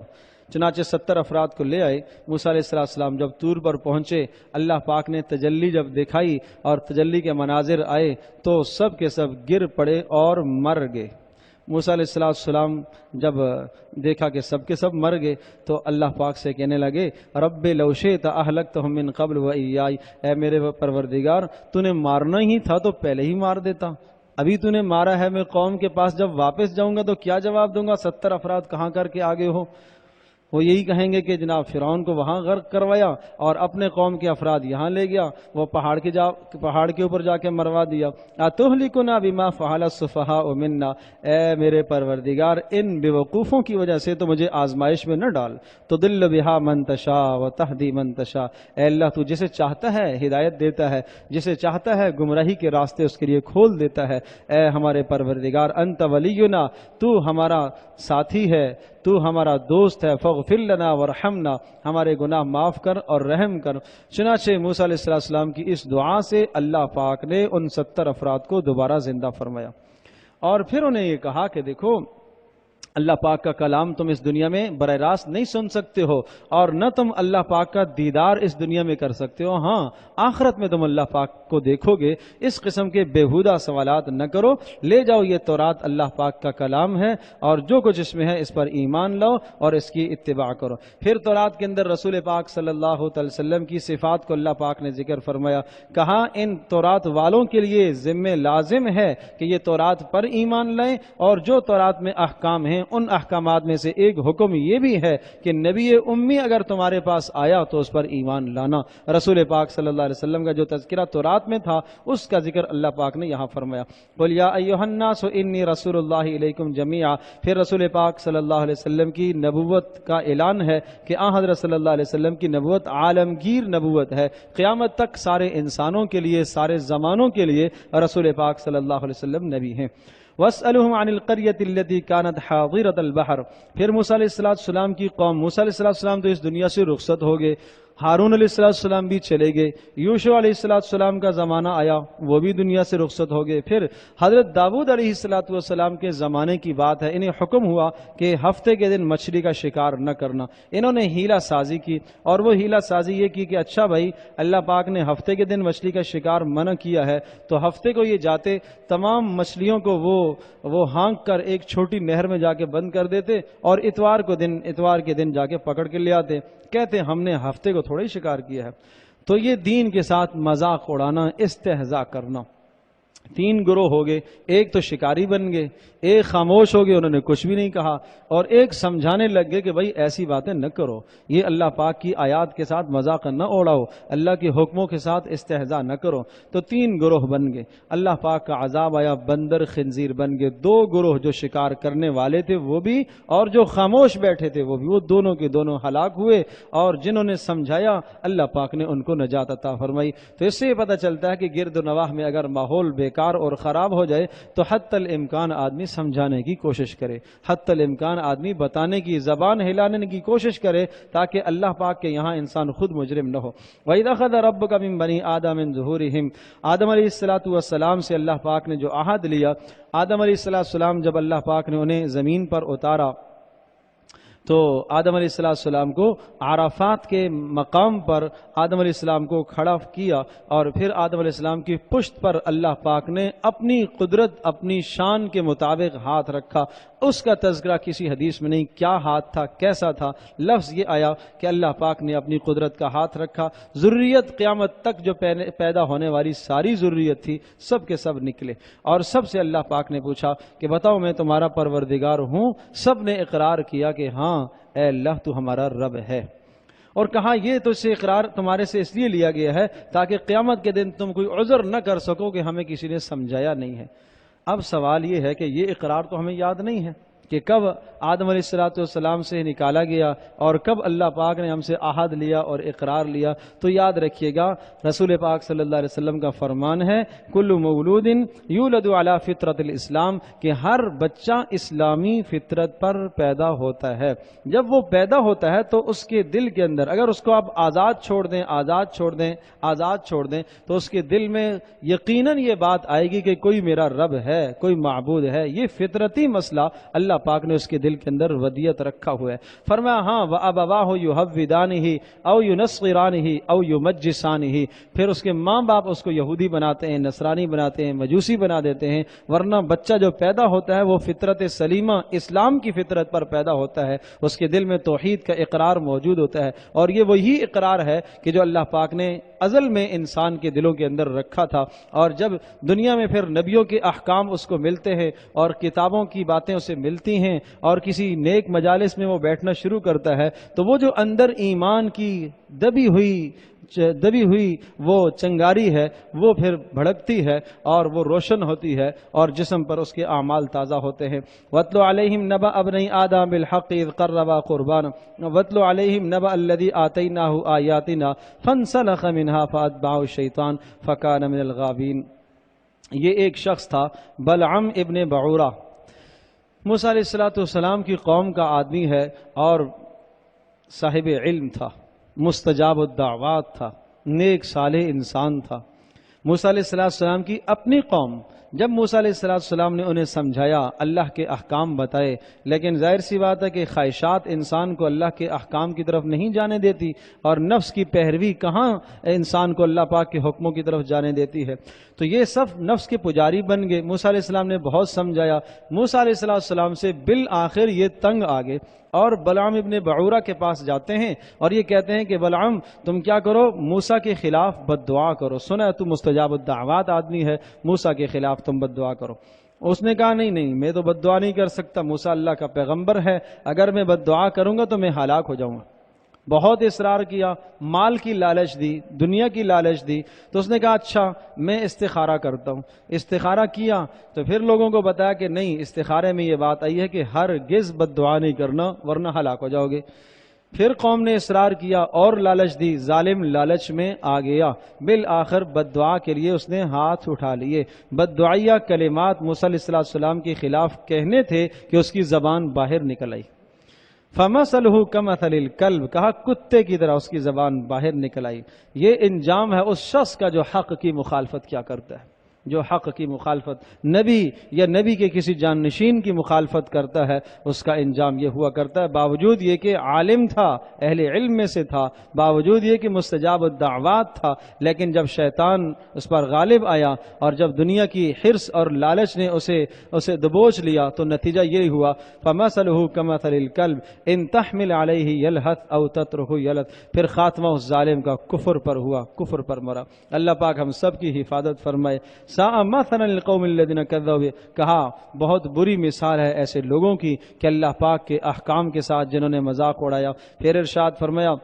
چنانچہ 70 افراد کو لے آئے۔ موسیٰ علیہ السلام جب طور پر پہنچے، اللہ پاک نے تجلی جب دکھائی اور تجلی کے مناظر آئے تو سب کے سب گر پڑے اور مر گئے۔ موسیٰ علیہ السلام جب دیکھا کہ سب کے سب مر گئے تو اللہ پاک سے کہنے لگے رب لو شئت اہلکتہم من قبل و ایائی، اے میرے پروردگار تو نے مارنا ہی تھا تو پہلے ہی مار دیتا، ابھی تو نے مارا ہے، میں قوم کے پاس جب واپس جاؤں گا تو کیا جواب دوں گا؟ 70 افراد کہاں کر کے آگے ہو؟ وہ یہی کہیں گے کہ جناب فرعون کو وہاں غرق کروایا اور اپنے قوم کے افراد یہاں لے گیا، وہ پہاڑ کے اوپر جا کے مروا دیا۔ اتہلکنا بما فعل السفہاء منا، اے میرے پروردگار ان بیوقوفوں کی وجہ سے تو مجھے آزمائش میں نہ ڈال، تضل بہا من تشاء وتہدی من تشاء، اے اللہ تو جسے چاہتا ہے ہدایت دیتا ہے، جسے چاہتا ہے گمراہی کے راستے اس کے لیے کھول دیتا ہے۔ اے ہمارے پروردگار انت ولینا، تو ہمارا ساتھی ہے، تو ہمارا دوست ہے، فاغفر لنا ورحمنا، ہمارے گناہ معاف کر اور رحم کر۔ چنانچہ موسیٰ علیہ السلام کی اس دعا سے اللہ پاک نے ان 70 افراد کو دوبارہ زندہ فرمایا، اور پھر انہیں یہ کہا کہ دیکھو اللہ پاک کا کلام تم اس دنیا میں براہ راست نہیں سن سکتے ہو اور نہ تم اللہ پاک کا دیدار اس دنیا میں کر سکتے ہو، ہاں آخرت میں تم اللہ پاک کو دیکھو گے۔ اس قسم کے بیہودہ سوالات نہ کرو، لے جاؤ یہ تورات اللہ پاک کا کلام ہے اور جو کچھ اس میں ہے اس پر ایمان لاؤ اور اس کی اتباع کرو۔ پھر تورات کے اندر رسول پاک صلی اللہ علیہ وسلم کی صفات کو اللہ پاک نے ذکر فرمایا، کہا ان تورات والوں کے لیے ذمہ لازم ہے کہ یہ تورات پر ایمان لائیں، اور جو تورات میں احکام ہیں ان احکامات میں سے ایک حکم یہ بھی ہے کہ نبی امی اگر تمہارے پاس آیا تو اس پر ایمان لانا۔ رسول پاک صلی اللہ علیہ وسلم کا جو تذکرہ تورات میں تھا اس کا ذکر اللہ پاک نے یہاں فرمایا، قل یا ایھا الناس انی رسول اللہ الیکم جمیعا۔ پھر رسول پاک صلی اللہ علیہ وسلم کی نبوت کا اعلان ہے کہ حضرت صلی اللہ علیہ وسلم کی نبوت عالمگیر نبوت ہے، قیامت تک سارے انسانوں کے لیے، سارے زمانوں کے لیے رسول پاک صلی اللہ علیہ وسلم نبی ہیں۔ وَاسْأَلُهُمْ عَنِ الْقَرْيَةِ الَّتِي كَانَتْ حَاضِرَةَ الْبَحْرِ، پھر موسیٰ علیہ السلام کی قوم، موسیٰ علیہ السلام تو اس دنیا سے رخصت ہو گئے، ہارون علیہ السلام بھی چلے گئے، یوشع علیہ السلام کا زمانہ آیا وہ بھی دنیا سے رخصت ہو گئے، پھر حضرت داؤد علیہ السلام کے زمانے کی بات ہے، انہیں حکم ہوا کہ ہفتے کے دن مچھلی کا شکار نہ کرنا۔ انہوں نے ہیلہ سازی کی، اور وہ ہیلہ سازی یہ کی کہ اچھا بھائی اللہ پاک نے ہفتے کے دن مچھلی کا شکار منع کیا ہے تو ہفتے کو یہ جاتے تمام مچھلیوں کو وہ ہانک کر ایک چھوٹی نہر میں جا کے بند کر دیتے اور اتوار کے دن جا کے پکڑ کے لے آتے، کہتے ہم نے ہفتے کو تھوڑا ہی شکار کیا ہے۔ تو یہ دین کے ساتھ مذاق اڑانا، استہزاء کرنا۔ 3 گروہ ہو گئے، ایک تو شکاری بن گئے، ایک خاموش ہو گئے، انہوں نے کچھ بھی نہیں کہا، اور ایک سمجھانے لگ گئے کہ بھائی ایسی باتیں نہ کرو، یہ اللہ پاک کی آیات کے ساتھ مذاق نہ اڑاؤ، اللہ کے حکموں کے ساتھ استہزاء نہ کرو۔ تو 3 گروہ بن گئے، اللہ پاک کا عذاب آیا، بندر خنزیر بن گئے۔ 2 گروہ جو شکار کرنے والے تھے وہ بھی، اور جو خاموش بیٹھے تھے وہ بھی، وہ دونوں کے دونوں ہلاک ہوئے، اور جنہوں نے سمجھایا اللہ پاک نے ان کو نجات عطا فرمائی۔ تو اس سے یہ پتہ چلتا ہے کہ گرد و نواح میں اگر ماحول بیکار اور خراب ہو جائے تو حتی الامکان آدمی سمجھانے کی کوشش کرے، حتی الامکان آدمی بتانے کی، زبان ہلانے کی کوشش کرے، تاکہ اللہ پاک کے یہاں انسان خود مجرم نہ ہو۔ وَإِذْ أَخَذَ رَبُّكَ مِن بَنِي آدَمَ مِن ظُهُورِهِمْ، آدم علیہ السلام سے اللہ پاک نے جو عہد لیا، آدم علیہ السلام جب اللہ پاک نے انہیں زمین پر اتارا تو آدم علیہ السلام کو عرفات کے مقام پر آدم علیہ السلام کو کھڑا کیا، اور پھر آدم علیہ السلام کی پشت پر اللہ پاک نے اپنی قدرت، اپنی شان کے مطابق ہاتھ رکھا۔ اس کا تذکرہ کسی حدیث میں نہیں، کیا ہاتھ تھا، کیسا تھا، لفظ یہ آیا کہ اللہ پاک نے اپنی قدرت کا ہاتھ رکھا۔ ذریت قیامت تک جو پیدا ہونے والی ساری ذریت تھی، سب کے سب نکلے، اور سب سے اللہ پاک نے پوچھا کہ بتاؤ میں تمہارا پروردگار ہوں؟ سب نے اقرار کیا کہ ہاں اے اللہ تو ہمارا رب ہے، اور کہا یہ تو سے اقرار تمہارے سے اس لیے لیا گیا ہے تاکہ قیامت کے دن تم کوئی عذر نہ کر سکو کہ ہمیں کسی نے سمجھایا نہیں ہے۔ اب سوال یہ ہے کہ یہ اقرار تو ہمیں یاد نہیں ہے کہ کب آدم علیہ السلام سے نکالا گیا اور کب اللہ پاک نے ہم سے عہد لیا اور اقرار لیا۔ تو یاد رکھیے گا رسول پاک صلی اللہ علیہ وسلم کا فرمان ہے کل مولود یولد علی فطرت الاسلام، کہ ہر بچہ اسلامی فطرت پر پیدا ہوتا ہے۔ جب وہ پیدا ہوتا ہے تو اس کے دل کے اندر اگر اس کو آپ آزاد چھوڑ دیں تو اس کے دل میں یقیناً یہ بات آئے گی کہ کوئی میرا رب ہے، کوئی معبود ہے۔ یہ فطرتی مسئلہ اللہ پاک نے اس کے دل کے اندر ودیت رکھا ہوا ہے۔ فرمایا ہاں وَأَبَوَاهُ يُحَوِّدَانِهِ أَوْ يُنَصِّرَانِهِ أَوْ يُمَجِّسَانِهِ، پھر اس کے ماں باپ اس کو یہودی بناتے ہیں، نصرانی بناتے ہیں، مجوسی بنا دیتے ہیں، ورنہ بچہ جو پیدا ہوتا ہے وہ فطرت سلیمہ اسلام کی فطرت پر پیدا ہوتا ہے، اس کے دل میں توحید کا اقرار موجود ہوتا ہے، اور یہ وہی اقرار ہے کہ جو اللہ پاک نے ازل میں انسان کے دلوں کے اندر رکھا تھا۔ اور جب دنیا میں پھر نبیوں کے احکام اس کو ملتے ہیں اور کتابوں کی باتیں اسے ملتی ہیں اور کسی نیک مجالس میں وہ بیٹھنا شروع کرتا ہے تو وہ جو اندر ایمان کی دبی ہوئی وہ چنگاری ہے وہ پھر بھڑکتی ہے اور وہ روشن ہوتی ہے اور جسم پر اس کے اعمال تازہ ہوتے ہیں۔ وَاتْلُ عَلَيْهِمْ نَبَأَ ابْنَيْ آدَمَ بِالْحَقِّ إِذْ قَرَّبَا قُرْبَانًا وَاتْلُ عَلَيْهِمْ نَبَأَ الَّذِي آتَيْنَاهُ آيَاتِنَا فَانْسَلَخَ مِنْهَا فَأَتْبَعَهُ الشَّيْطَانُ فَكَانَ مِنَ الْغَاوِينَ۔ یہ ایک شخص تھا بلعم ابن بعورہ، موسیٰ علیہ السلام کی قوم کا آدمی ہے اور صاحب علم تھا، مستجاب الدعوات تھا، نیک صالح انسان تھا۔ موسیٰ علیہ السلام کی اپنی قوم، جب موسیٰ علیہ السلام نے انہیں سمجھایا، اللہ کے احکام بتائے، لیکن ظاہر سی بات ہے کہ خواہشات انسان کو اللہ کے احکام کی طرف نہیں جانے دیتی، اور نفس کی پیروی کہاں انسان کو اللہ پاک کے حکموں کی طرف جانے دیتی ہے۔ تو یہ سب نفس کے پجاری بن گئے۔ موسیٰ علیہ السلام نے بہت سمجھایا، موسیٰ علیہ السلام سے بالآخر یہ تنگ آ گئے اور بلعم ابن بعورہ کے پاس جاتے ہیں اور یہ کہتے ہیں کہ بلعم تم کیا کرو، موسیٰ کے خلاف بد دعا کرو، سنا ہے تو مستجاب الدعوات آدمی ہے، موسیٰ کے خلاف تم بد دعا کرو۔ اس نے کہا نہیں میں تو بد دعا نہیں کر سکتا، موسیٰ اللہ کا پیغمبر ہے، اگر میں بد دعا کروں گا تو میں ہلاک ہو جاؤں گا۔ بہت اصرار کیا، مال کی لالچ دی، دنیا کی لالچ دی، تو اس نے کہا اچھا میں استخارہ کرتا ہوں۔ استخارہ کیا تو پھر لوگوں کو بتایا کہ نہیں، استخارے میں یہ بات آئی ہے کہ ہرگز بد دعا نہیں کرنا ورنہ ہلاک ہو جاؤ گے۔ پھر قوم نے اصرار کیا اور لالچ دی، ظالم لالچ میں آ گیا، بالآخر بد دعا کے لیے اس نے ہاتھ اٹھا لیے۔ بد دعائیہ کلمات موسیٰ علیہ السلام کے خلاف کہنے تھے کہ اس کی زبان باہر نکل آئی۔ فَمَثَلُهُ كَمَثَلِ الْكَلْبِ، کہا کتے کی طرح اس کی زبان باہر نکل آئی۔ یہ انجام ہے اس شخص کا جو حق کی مخالفت کیا کرتا ہے۔ جو حق کی مخالفت، نبی یا نبی کے کسی جانشین کی مخالفت کرتا ہے اس کا انجام یہ ہوا کرتا ہے، باوجود یہ کہ عالم تھا، اہل علم میں سے تھا، باوجود یہ کہ مستجاب الدعوات تھا، لیکن جب شیطان اس پر غالب آیا اور جب دنیا کی حرص اور لالچ نے اسے دبوچ لیا تو نتیجہ یہی ہوا، فَمَثَلُهُ كَمَثَلِ الْكَلْبِ إِن تَحْمِلْ عَلَيْهِ يَلْهَثْ أَوْ تَتْرُكْهُ يَلْهَثْ، پھر خاتمہ اس ظالم کا کفر پر ہوا، کفر پر مرا۔ اللہ پاک ہم سب کی حفاظت فرمائے۔ سَاءَ مَثَلًا لِلْقَوْمِ الَّذِينَ كَذَّبُوا، کہا بہت بری مثال ہے ایسے لوگوں کی کہ اللہ پاک کے احکام کے ساتھ جنہوں نے مذاق اڑایا۔ پھر ارشاد فرمایا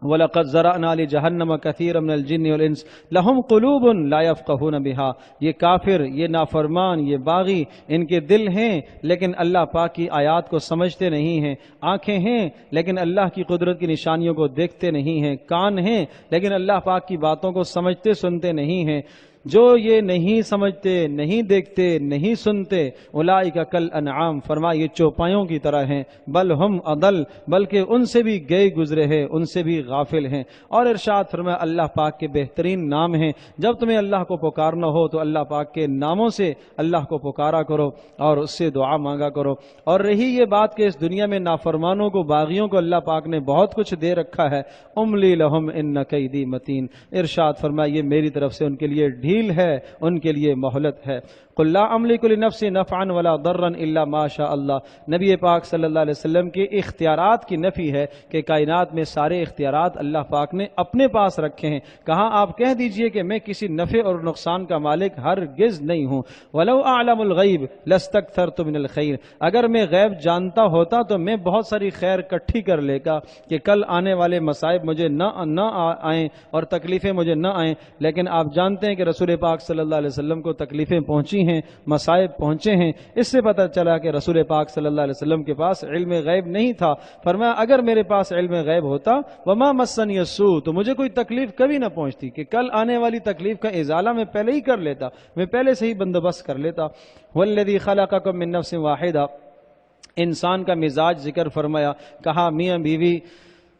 وَلَقَدْ زَرَعْنَا لِجَهَنَّمَ كَثِيرًا مِنَ الْجِنِّ وَالْإِنسِ لَهُمْ قُلُوبٌ لَا يَفْقَهُونَ بِهَا، یہ کافر، یہ نافرمان، یہ باغی، ان کے دل ہیں لیکن اللہ پاک کی آیات کو سمجھتے نہیں ہیں، آنکھیں ہیں لیکن اللہ کی قدرت کی نشانیوں کو دیکھتے نہیں ہیں، کان ہیں لیکن اللہ پاک کی باتوں کو سمجھتے سنتے نہیں ہیں۔ جو یہ نہیں سمجھتے، نہیں دیکھتے، نہیں سنتے، اولئک کالانعام، فرما یہ چوپایوں کی طرح ہیں، بل ہم اضل، بلکہ ان سے بھی گئے گزرے ہیں، ان سے بھی غافل ہیں۔ اور ارشاد فرمایا اللہ پاک کے بہترین نام ہیں، جب تمہیں اللہ کو پکارنا ہو تو اللہ پاک کے ناموں سے اللہ کو پکارا کرو اور اس سے دعا مانگا کرو۔ اور رہی یہ بات کہ اس دنیا میں نافرمانوں کو، باغیوں کو اللہ پاک نے بہت کچھ دے رکھا ہے، املی لہم ان کیدی متین، ارشاد فرمایا یہ میری طرف سے ان کے لیے ڈھیل ہے، ان کے لیے مہلت ہے۔ قل لا املک لنفسی نفعا ولا ضرا الا ما شاء اللہ، نبی پاک صلی اللہ علیہ وسلم کے اختیارات کی نفی ہے کہ کائنات میں سارے اختیارات اللہ پاک نے اپنے پاس رکھے ہیں۔ کہاں آپ کہہ دیجئے کہ میں کسی نفع اور نقصان کا مالک ہرگز نہیں ہوں۔ ولو اعلم الغیب لاستکثرت من الخیر، اگر میں غیب جانتا ہوتا تو میں بہت ساری خیر کٹھی کر لے گا کہ کل آنے والے مصائب مجھے نہ آئیں اور تکلیفیں مجھے نہ آئیں، لیکن آپ جانتے ہیں کہ رسول پاک صلی اللہ علیہ وسلم کو تکلیفیں پہنچی ہیں، مسائب پہنچے ہیں، اس سے پتہ چلا کہ رسول پاک صلی اللہ علیہ وسلم کے پاس علم غیب نہیں تھا۔ فرمایا اگر میرے پاس علم غیب ہوتا وما مسنی السوء، تو مجھے کوئی تکلیف کبھی نہ پہنچتی، کہ کل آنے والی تکلیف کا ازالہ میں پہلے ہی کر لیتا، میں پہلے سے ہی بندوبست کر لیتا۔ والذی خلقکم من نفس واحدہ، انسان کا مزاج ذکر فرمایا، کہا میاں بیوی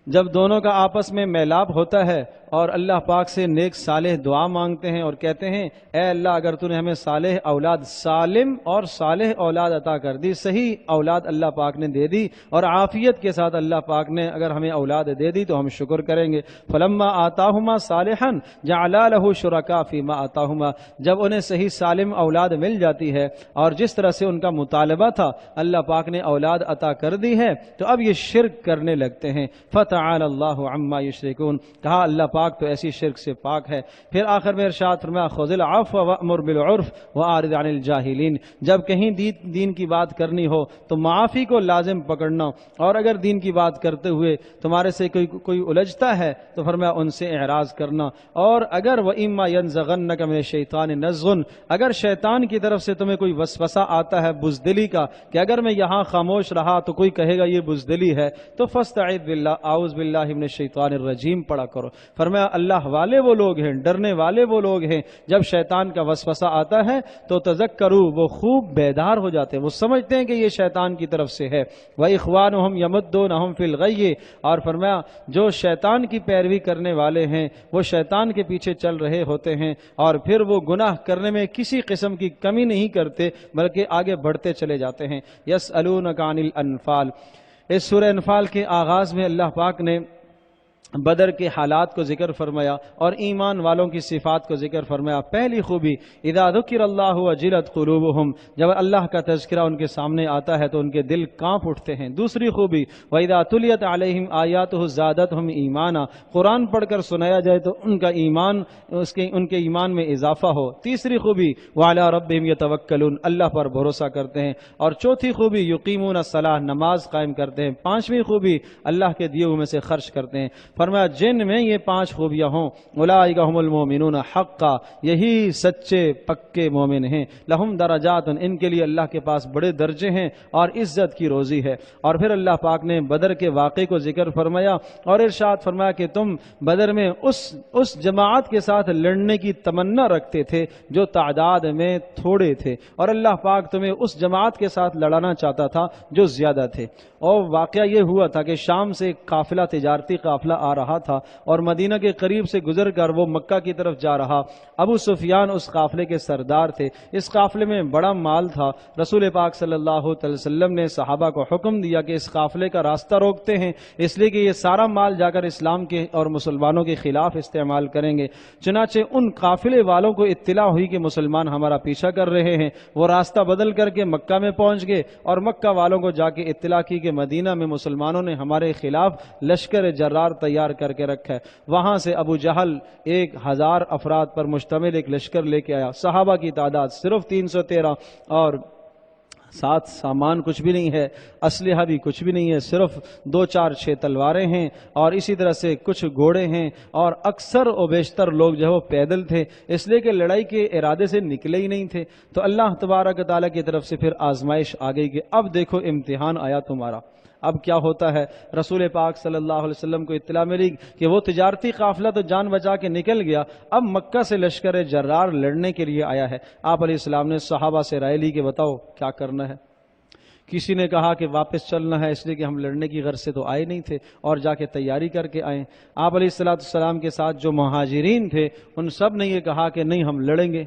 جب دونوں کا آپس میں میلاب ہوتا ہے اور اللہ پاک سے نیک صالح دعا مانگتے ہیں اور کہتے ہیں اے اللہ اگر تو نے ہمیں صالح اولاد، سالم اور صالح اولاد عطا کر دی، صحیح اولاد اللہ پاک نے دے دی اور عافیت کے ساتھ اللہ پاک نے اگر ہمیں اولاد دے دی تو ہم شکر کریں گے۔ فلما آتاہما صالحا جعلا لہ شرکا فیما آتاہما، جب انہیں صحیح سالم اولاد مل جاتی ہے اور جس طرح سے ان کا مطالبہ تھا اللہ پاک نے اولاد عطا کر دی ہے تو اب یہ شرک کرنے لگتے ہیں۔ فتعالی اللہ عما یشرکون، کہا اللہ پاک تو ایسی شرک سے پاک ہے۔ پھر آخر میں ارشاد فرمایا خذ العفو وامر بالعرف واعرض عن الجاہلین، جب کہیں دین کی بات کرنی ہو تو معافی کو لازم پکڑنا، اور اگر دین کی بات کرتے ہوئے تمہارے سے کوئی الجھتا ہے تو فرمایا ان سے اعراض کرنا، اور اگر وَإِمَّا يَنزَغَنَّكَ مِنَ الشَّيْطَانِ نَزْغٌ، اگر شیطان کی طرف سے تمہیں کوئی وسوسہ آتا ہے بزدلی کا کہ اگر میں یہاں خاموش رہا تو کوئی کہے گا یہ بزدلی ہے، تو فاستعذ باللہ، اعوذ باللہ من الشیطان الرجیم پڑھا کرو۔ فرمایا اللہ والے وہ لوگ ہیں، ڈرنے والے وہ لوگ ہیں جب شیطان کا وسوسہ آتا ہے تو تذکروا، وہ خوب بیدار ہو جاتے ہیں، وہ سمجھتے ہیں کہ یہ شیطان کی طرف سے ہے۔ وَإِخْوَانُهُمْ يَمُدُّونَهُمْ فِي الْغَيِّ، اور فرمایا جو شیطان کی پیروی کرنے والے ہیں وہ شیطان کے پیچھے چل رہے ہوتے ہیں اور پھر وہ گناہ کرنے میں کسی قسم کی کمی نہیں کرتے بلکہ آگے بڑھتے چلے جاتے ہیں۔ يَسْأَلُونَكَ عَنِ الْأَنْفَالِ، اس سورہ انفال کے آغاز میں اللہ پاک نے بدر کے حالات کو ذکر فرمایا اور ایمان والوں کی صفات کو ذکر فرمایا۔ پہلی خوبی اذا ذکر اللہ وجلت قلوبہم، جب اللہ کا تذکرہ ان کے سامنے آتا ہے تو ان کے دل کانپ اٹھتے ہیں۔ دوسری خوبی وَإِذَا تُلِيَتْ عَلَيْهِمْ آيَاتُهُ زَادَتْهُمْ ایمانا، قرآن پڑھ کر سنایا جائے تو ان کا ایمان، ان کے ایمان میں اضافہ ہو۔ تیسری خوبی وَعَلَىٰ رَبِّهِمْ يَتَوَكَّلُونَ، اللہ پر بھروسہ کرتے ہیں۔ اور چوتھی خوبی یقیمون الصلاۃ، نماز قائم کرتے ہیں۔ پانچویں خوبی اللہ کے دیے ہوئے میں سے خرچ کرتے ہیں۔ فرمایا جن میں یہ پانچ خوبیاں ہوں اولئک هم المؤمنون حقا، یہی سچے پکے مومن ہیں۔ لہم درجات، ان کے لیے اللہ کے پاس بڑے درجے ہیں اور عزت کی روزی ہے۔ اور پھر اللہ پاک نے بدر کے واقعے کو ذکر فرمایا اور ارشاد فرمایا کہ تم بدر میں اس جماعت کے ساتھ لڑنے کی تمنا رکھتے تھے جو تعداد میں تھوڑے تھے، اور اللہ پاک تمہیں اس جماعت کے ساتھ لڑانا چاہتا تھا جو زیادہ تھے۔ اور واقعہ یہ ہوا تھا کہ شام سے ایک قافلہ، تجارتی قافلہ آ رہا تھا اور مدینہ کے قریب سے گزر کر وہ مکہ کی طرف جا رہا۔ ابو سفیان اس قافلے کے سردار تھے، اس قافلے میں بڑا مال تھا۔ رسول پاک صلی اللہ علیہ وسلم نے صحابہ کو حکم دیا کہ اس قافلے کا راستہ روکتے ہیں، اس لیے کہ یہ سارا مال جا کر اسلام کے اور مسلمانوں کے خلاف استعمال کریں گے۔ چنانچہ ان قافلے والوں کو اطلاع ہوئی کہ مسلمان ہمارا پیچھا کر رہے ہیں، وہ راستہ بدل کر کے مکہ میں پہنچ گئے اور مکہ والوں کو جا کے اطلاع کی کہ مدینہ میں مسلمانوں نے ہمارے خلاف لشکر جرار تیار کر کے رکھا ہے۔ وہاں سے ابو جہل 1000 افراد پر مشتمل ایک لشکر لے کے آیا، صحابہ کی تعداد صرف 313 اور ساتھ سامان کچھ بھی نہیں ہے، اسلحہ بھی کچھ بھی نہیں ہے، صرف 2 4 6 تلواریں ہیں اور اسی طرح سے کچھ گھوڑے ہیں، اور اکثر و بیشتر لوگ جو ہے وہ پیدل تھے، اس لیے کہ لڑائی کے ارادے سے نکلے ہی نہیں تھے۔ تو اللہ تبارک تعالیٰ کی طرف سے پھر آزمائش آ گئی کہ اب دیکھو امتحان آیا تمہارا، اب کیا ہوتا ہے۔ رسول پاک صلی اللہ علیہ وسلم کو اطلاع ملی کہ وہ تجارتی قافلہ تو جان بچا کے نکل گیا، اب مکہ سے لشکر جرار لڑنے کے لیے آیا ہے۔ آپ علیہ السلام نے صحابہ سے رائے لی کہ بتاؤ کیا کرنا ہے۔ کسی نے کہا کہ واپس چلنا ہے، اس لیے کہ ہم لڑنے کی غرض سے تو آئے نہیں تھے اور جا کے تیاری کر کے آئے۔ آپ علیہ السلام کے ساتھ جو مہاجرین تھے ان سب نے یہ کہا کہ نہیں ہم لڑیں گے۔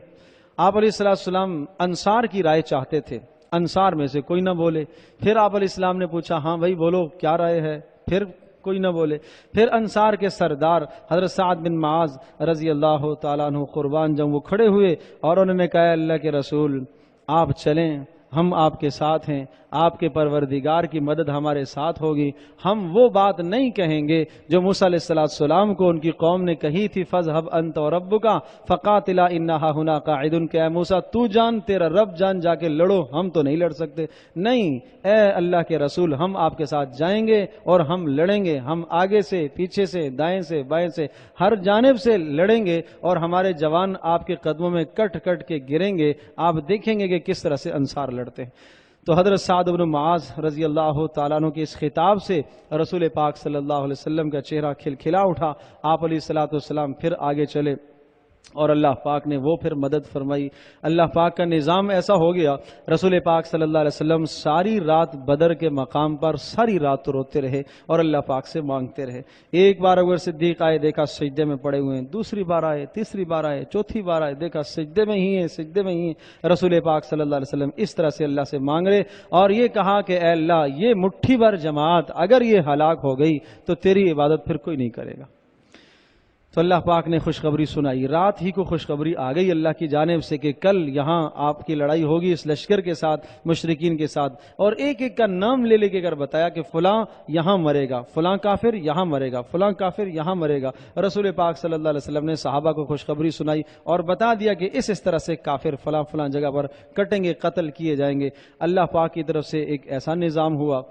آپ علیہ السلام انصار کی رائے چاہتے تھے، انصار میں سے کوئی نہ بولے۔ پھر آپ علیہ السلام نے پوچھا ہاں بھائی بولو کیا رائے ہے، پھر کوئی نہ بولے۔ پھر انصار کے سردار حضرت سعد بن معاذ رضی اللہ تعالیٰ عنہ قربان جب وہ کھڑے ہوئے اور انہوں نے کہا اللہ کے رسول آپ چلیں، ہم آپ کے ساتھ ہیں، آپ کے پروردگار کی مدد ہمارے ساتھ ہوگی، ہم وہ بات نہیں کہیں گے جو موسیٰ علیہ السلام کو ان کی قوم نے کہی تھی فَاذْهَبْ أَنْتَ وَرَبُّكَ فَقَاتِلَا إِنَّهَا هُنَا قَاعِدٌ کہ اے موسیٰ تو جان تیرا رب جان جا کے لڑو، ہم تو نہیں لڑ سکتے۔ نہیں اے اللہ کے رسول ہم آپ کے ساتھ جائیں گے اور ہم لڑیں گے، ہم آگے سے پیچھے سے دائیں سے بائیں سے ہر جانب سے لڑیں گے اور ہمارے جوان آپ کے قدموں میں کٹ کٹ کے گریں گے، آپ دیکھیں گے کہ کس طرح سے انصار لڑتے ہیں۔ تو حضرت سعد بن معاذ رضی اللہ تعالیٰ عنہ کے اس خطاب سے رسول پاک صلی اللہ علیہ وسلم کا چہرہ کھلکھلا اٹھا۔ آپ علیہ السلام پھر آگے چلے اور اللہ پاک نے وہ پھر مدد فرمائی۔ اللہ پاک کا نظام ایسا ہو گیا، رسول پاک صلی اللہ علیہ وسلم ساری رات بدر کے مقام پر ساری رات روتے رہے اور اللہ پاک سے مانگتے رہے۔ ایک بار اگر صدیق آئے دیکھا سجدے میں پڑے ہوئے ہیں، دوسری بار آئے، تیسری بار آئے، چوتھی بار آئے دیکھا سجدے میں ہی ہیں، سجدے میں ہی ہیں۔ رسول پاک صلی اللہ علیہ وسلم اس طرح سے اللہ سے مانگ رہے اور یہ کہا کہ اے اللہ یہ مٹھی بھر جماعت اگر یہ ہلاک ہو گئی تو تیری عبادت پھر کوئی نہیں کرے گا۔ تو اللہ پاک نے خوشخبری سنائی، رات ہی کو خوشخبری آ گئی اللہ کی جانب سے کہ کل یہاں آپ کی لڑائی ہوگی اس لشکر کے ساتھ، مشرکین کے ساتھ، اور ایک ایک کا نام لے لے کے کر بتایا کہ فلاں یہاں مرے گا، فلاں کافر یہاں مرے گا، فلاں کافر یہاں مرے گا۔ رسول پاک صلی اللہ علیہ وسلم نے صحابہ کو خوشخبری سنائی اور بتا دیا کہ اس طرح سے کافر فلاں فلاں جگہ پر کٹیں گے، قتل کیے جائیں گے۔ اللہ پاک کی طرف سے ایک ایسا نظام ہوا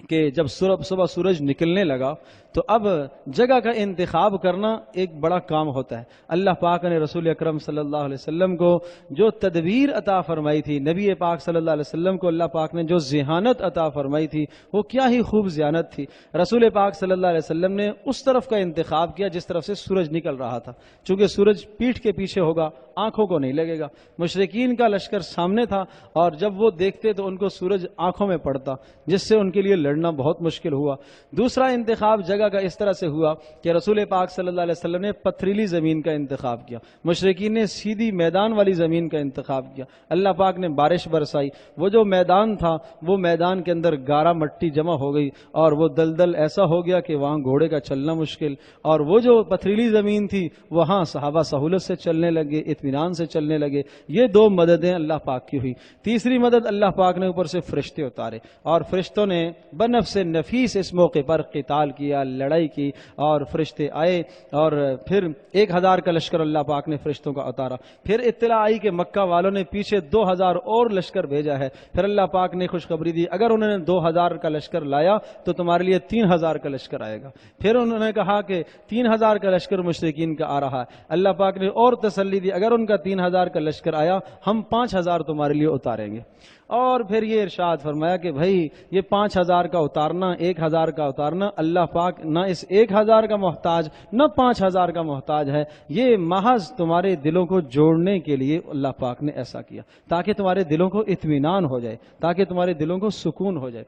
کہ جب صبح سورج نکلنے لگا تو اب جگہ کا انتخاب کرنا ایک بڑا کام ہوتا ہے۔ اللہ پاک نے رسول اکرم صلی اللہ علیہ وسلم کو جو تدبیر عطا فرمائی تھی، نبی پاک صلی اللہ علیہ وسلم کو اللہ پاک نے جو ذہانت عطا فرمائی تھی وہ کیا ہی خوب ذہانت تھی۔ رسول پاک صلی اللہ علیہ وسلم نے اس طرف کا انتخاب کیا جس طرف سے سورج نکل رہا تھا، چونکہ سورج پیٹھ کے پیچھے ہوگا، آنکھوں کو نہیں لگے گا۔ مشرکین کا لشکر سامنے تھا اور جب وہ دیکھتے تو ان کو سورج آنکھوں میں پڑتا، جس سے ان کے لیے لڑنا بہت مشکل ہوا۔ دوسرا انتخاب جگہ کا اس طرح سے ہوا کہ رسول پاک صلی اللہ علیہ وسلم نے پتھریلی زمین کا انتخاب کیا، مشرکین نے سیدھی میدان والی زمین کا انتخاب کیا۔ اللہ پاک نے بارش برسائی، وہ جو میدان تھا وہ میدان کے اندر گارا مٹی جمع ہو گئی اور وہ دلدل ایسا ہو گیا کہ وہاں گھوڑے کا چلنا مشکل، اور وہ جو پتھریلی زمین تھی وہاں صحابہ سہولت سے چلنے لگے، اطمینان سے چلنے لگے۔ یہ دو مددیں اللہ پاک کی ہوئی۔ تیسری مدد اللہ پاک نے اوپر سے فرشتے اتارے اور فرشتوں نے بنفس نفیس اس موقع پر قتال کیا، لڑائی کی، اور فرشتے آئے اور پھر 1000 کا لشکر اللہ پاک نے فرشتوں کا اتارا۔ پھر اطلاع آئی کہ مکہ والوں نے پیچھے 2000 اور لشکر بھیجا ہے۔ پھر اللہ پاک نے خوشخبری دی اگر انہوں نے 2000 کا لشکر لایا تو تمہارے لیے 3000 کا لشکر آئے گا۔ پھر انہوں نے کہا کہ 3000 کا لشکر مشرکین کا آ رہا ہے۔ اللہ پاک نے اور تسلی دی اگر ان کا 3000 کا لشکر آیا ہم 5000 تمہارے لیے اتاریں گے۔ اور پھر یہ ارشاد فرمایا کہ بھائی یہ 5000 کا اتارنا، 1000 کا اتارنا، اللہ پاک نہ اس 1000 کا محتاج نہ 5000 کا محتاج ہے، یہ محض تمہارے دلوں کو جوڑنے کے لیے اللہ پاک نے ایسا کیا تاکہ تمہارے دلوں کو اطمینان ہو جائے، تاکہ تمہارے دلوں کو سکون ہو جائے۔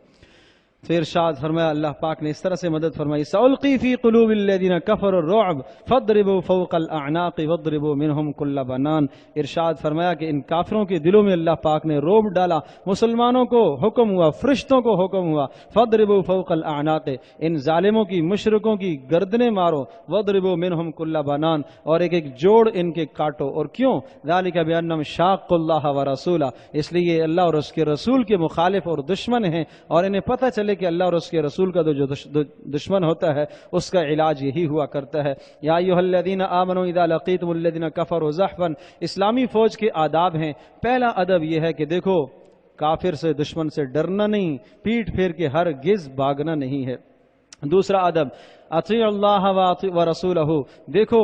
تو ارشاد فرمایا اللہ پاک نے اس طرح سے مدد فرمائی سألقی فی قلوب الذین کفروا الرعب فاضربوا فوق الاعناق واضربوا منهم كل بنان۔ ارشاد فرمایا کہ ان کافروں کے دلوں میں اللہ پاک نے رعب ڈالا، مسلمانوں کو حکم ہوا، فرشتوں کو حکم ہوا فاضربوا فوق الاعناق، ان ظالموں کی مشرکوں کی گردنیں مارو، واضربوا منهم كل بنان، اور ایک ایک جوڑ ان کے کاٹو۔ اور کیوں؟ ذالک بانہم شاقوا اللہ ورسولہ، اس لیے اللہ اور اس کے رسول کے مخالف اور دشمن ہیں، اور انہیں پتہ چلے کہ اللہ اور اس کے رسول کا جو دشمن ہوتا ہے اس کا علاج یہی ہوا کرتا ہے۔ یا ایھا الذین آمنوا اذا لقیتم الذین کفروا زحفا، اسلامی فوج کے آداب ہیں۔ پہلا ادب یہ ہے کہ دیکھو کافر سے، دشمن سے ڈرنا نہیں، پیٹ پھیر کے ہرگز بھاگنا نہیں ہے۔ دوسرا ادب اطیعوا اللہ ورسولہ، دیکھو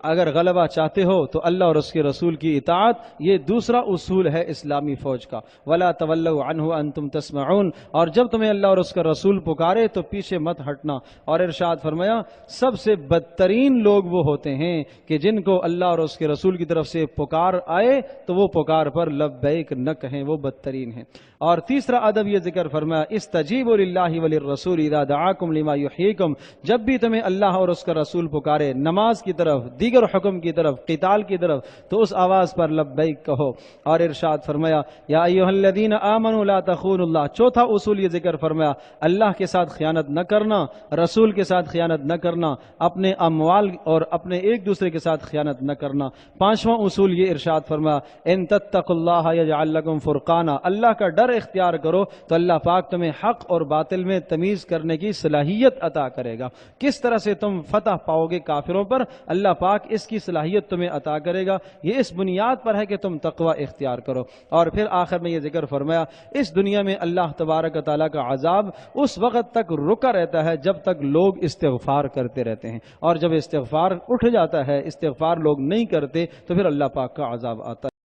اگر غلبہ چاہتے ہو تو اللہ اور اس کے رسول کی اطاعت، یہ دوسرا اصول ہے اسلامی فوج کا۔ ولا تولوا عنہ وانتم تسمعون، اور جب تمہیں اللہ اور اس کا رسول پکارے تو پیچھے مت ہٹنا۔ اور ارشاد فرمایا سب سے بدترین لوگ وہ ہوتے ہیں کہ جن کو اللہ اور اس کے رسول کی طرف سے پکار آئے تو وہ پکار پر لبیک نہ کہیں، وہ بدترین ہیں۔ اور تیسرا ادب یہ ذکر فرمایا استجیبوا للہ وللرسول اذا دعاکم لما یحییکم، جب بھی تمہیں اللہ اور اس کا رسول پکارے نماز کی طرف، دیگر حکم کی طرف، قتال کی طرف، تو اس آواز پر لبیک کہو۔ اور ارشاد فرمایا یا ایھا الذین آمنوا لا تخونوا اللہ، چوتھا اصول یہ ذکر فرمایا اللہ کے ساتھ خیانت نہ کرنا، رسول کے ساتھ خیانت نہ کرنا، اپنے اموال اور اپنے ایک دوسرے کے ساتھ خیانت نہ کرنا۔ پانچواں اصول یہ ارشاد فرمایا ان تتقوا اللہ یجعل لکم فرقانا، اللہ کا ڈر اختیار کرو تو اللہ پاک تمہیں حق اور باطل میں تمیز کرنے کی صلاحیت عطا کرے گا۔ کس طرح سے تم فتح پاؤ گے کافروں پر، اللہ پاک اس کی صلاحیت تمہیں عطا کرے گا، یہ اس بنیاد پر ہے کہ تم تقوی اختیار کرو۔ اور پھر آخر میں یہ ذکر فرمایا اس دنیا میں اللہ تبارک و تعالیٰ کا عذاب اس وقت تک رکا رہتا ہے جب تک لوگ استغفار کرتے رہتے ہیں، اور جب استغفار اٹھ جاتا ہے، استغفار لوگ نہیں کرتے، تو پھر اللہ پاک کا عذاب آتا ہے۔